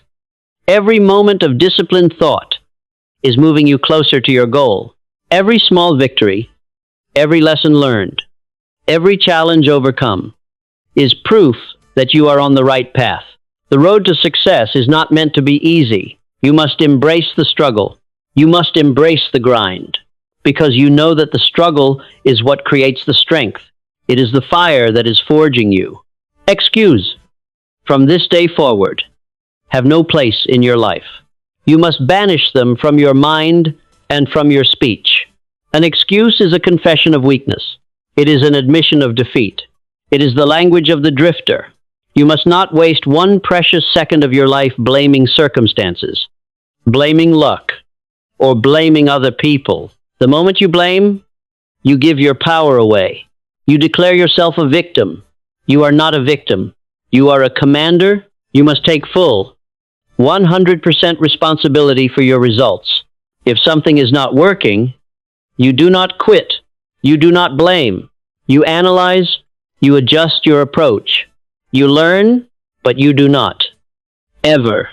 every moment of disciplined thought, is moving you closer to your goal. Every small victory, every lesson learned, every challenge overcome, is proof that you are on the right path. The road to success is not meant to be easy. You must embrace the struggle. You must embrace the grind, because you know that the struggle is what creates the strength. It is the fire that is forging you. Excuse, from this day forward, have no place in your life. You must banish them from your mind and from your speech. An excuse is a confession of weakness. It is an admission of defeat. It is the language of the drifter. You must not waste one precious second of your life blaming circumstances, blaming luck, or blaming other people. The moment you blame, you give your power away. You declare yourself a victim. You are not a victim. You are a commander. You must take full, 100% responsibility for your results. If something is not working, you do not quit. You do not blame. You analyze. You adjust your approach. You learn, but you do not ever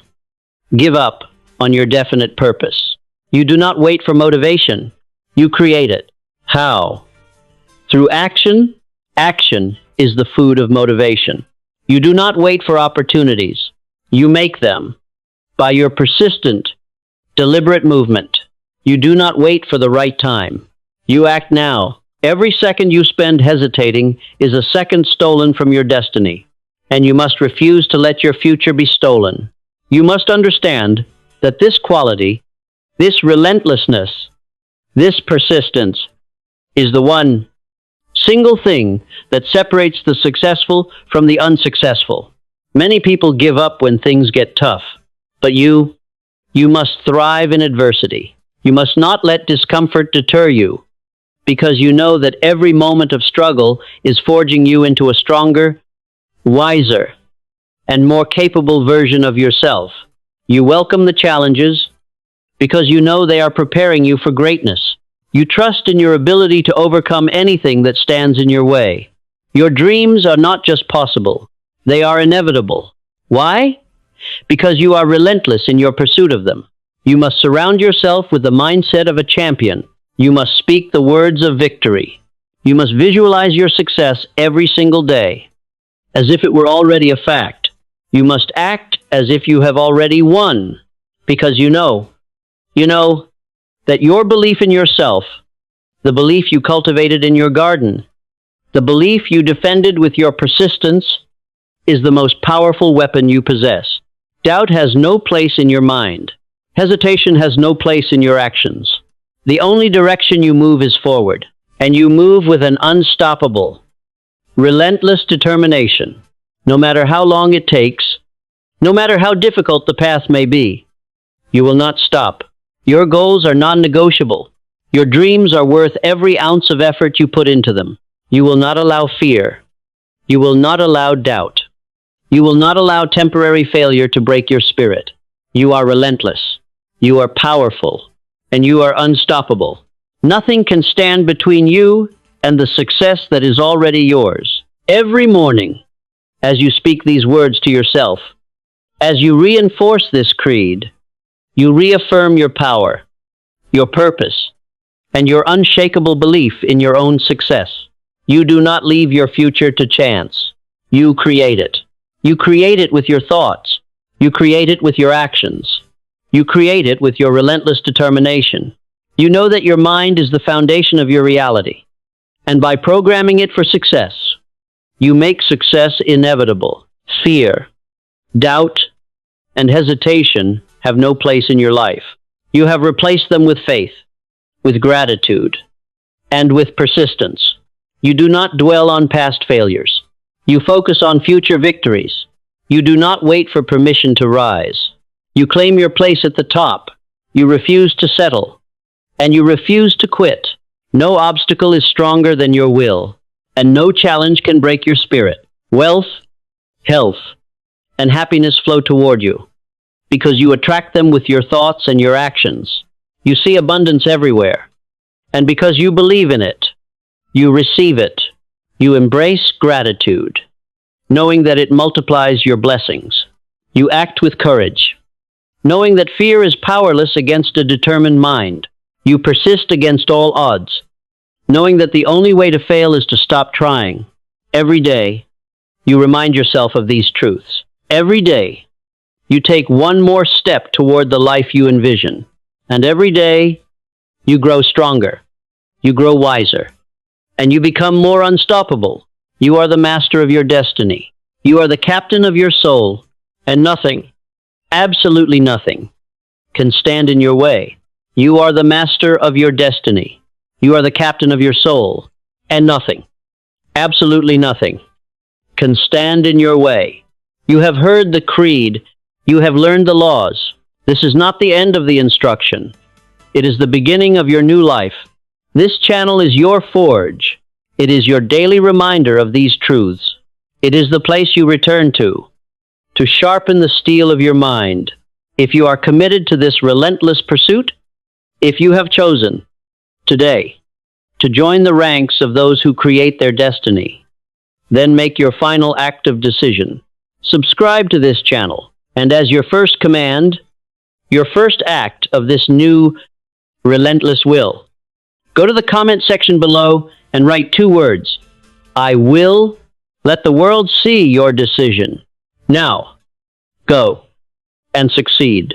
give up on your definite purpose. You do not wait for motivation. You create it. How? Through action. Action is the food of motivation. You do not wait for opportunities. You make them by your persistent, deliberate movement. You do not wait for the right time. You act now. Every second you spend hesitating is a second stolen from your destiny, and you must refuse to let your future be stolen. You must understand that this quality, this relentlessness, this persistence is the one single thing that separates the successful from the unsuccessful. Many people give up when things get tough, but you must thrive in adversity. You must not let discomfort deter you, because you know that every moment of struggle is forging you into a stronger, wiser, and more capable version of yourself. You welcome the challenges because you know they are preparing you for greatness. You trust in your ability to overcome anything that stands in your way. Your dreams are not just possible, they are inevitable. Why? Because you are relentless in your pursuit of them. You must surround yourself with the mindset of a champion. You must speak the words of victory. You must visualize your success every single day, as if it were already a fact. You must act as if you have already won, because you know that your belief in yourself, the belief you cultivated in your garden, the belief you defended with your persistence, is the most powerful weapon you possess. Doubt has no place in your mind. Hesitation has no place in your actions. The only direction you move is forward, and you move with an unstoppable, relentless determination. No matter how long it takes, no matter how difficult the path may be, you will not stop. Your goals are non-negotiable. Your dreams are worth every ounce of effort you put into them. You will not allow fear. You will not allow doubt. You will not allow temporary failure to break your spirit. You are relentless. You are powerful. And you are unstoppable. Nothing can stand between you and the success that is already yours. Every morning, as you speak these words to yourself, as you reinforce this creed, you reaffirm your power, your purpose, and your unshakable belief in your own success. You do not leave your future to chance. You create it. You create it with your thoughts. You create it with your actions. You create it with your relentless determination. You know that your mind is the foundation of your reality, and by programming it for success, you make success inevitable. Fear, doubt, and hesitation have no place in your life. You have replaced them with faith, with gratitude, and with persistence. You do not dwell on past failures. You focus on future victories. You do not wait for permission to rise. You claim your place at the top. You refuse to settle, and you refuse to quit. No obstacle is stronger than your will, and no challenge can break your spirit. Wealth, health, and happiness flow toward you, because you attract them with your thoughts and your actions. You see abundance everywhere, and because you believe in it, you receive it. You embrace gratitude, knowing that it multiplies your blessings. You act with courage, knowing that fear is powerless against a determined mind. You persist against all odds, knowing that the only way to fail is to stop trying. Every day, you remind yourself of these truths. Every day, you take one more step toward the life you envision. And every day, you grow stronger, you grow wiser, and you become more unstoppable. You are the master of your destiny. You are the captain of your soul, and nothing, absolutely nothing, can stand in your way. You are the master of your destiny. You are the captain of your soul, and nothing, absolutely nothing, can stand in your way. You have heard the creed. You have learned the laws. This is not the end of the instruction. It is the beginning of your new life. This channel is your forge. It is your daily reminder of these truths. It is the place you return to sharpen the steel of your mind. If you are committed to this relentless pursuit, if you have chosen today to join the ranks of those who create their destiny, then make your final active decision. Subscribe to this channel, and as your first command, your first act of this new relentless will, go to the comment section below and write 2 words. I will. Let the world see your decision. Now, go and succeed.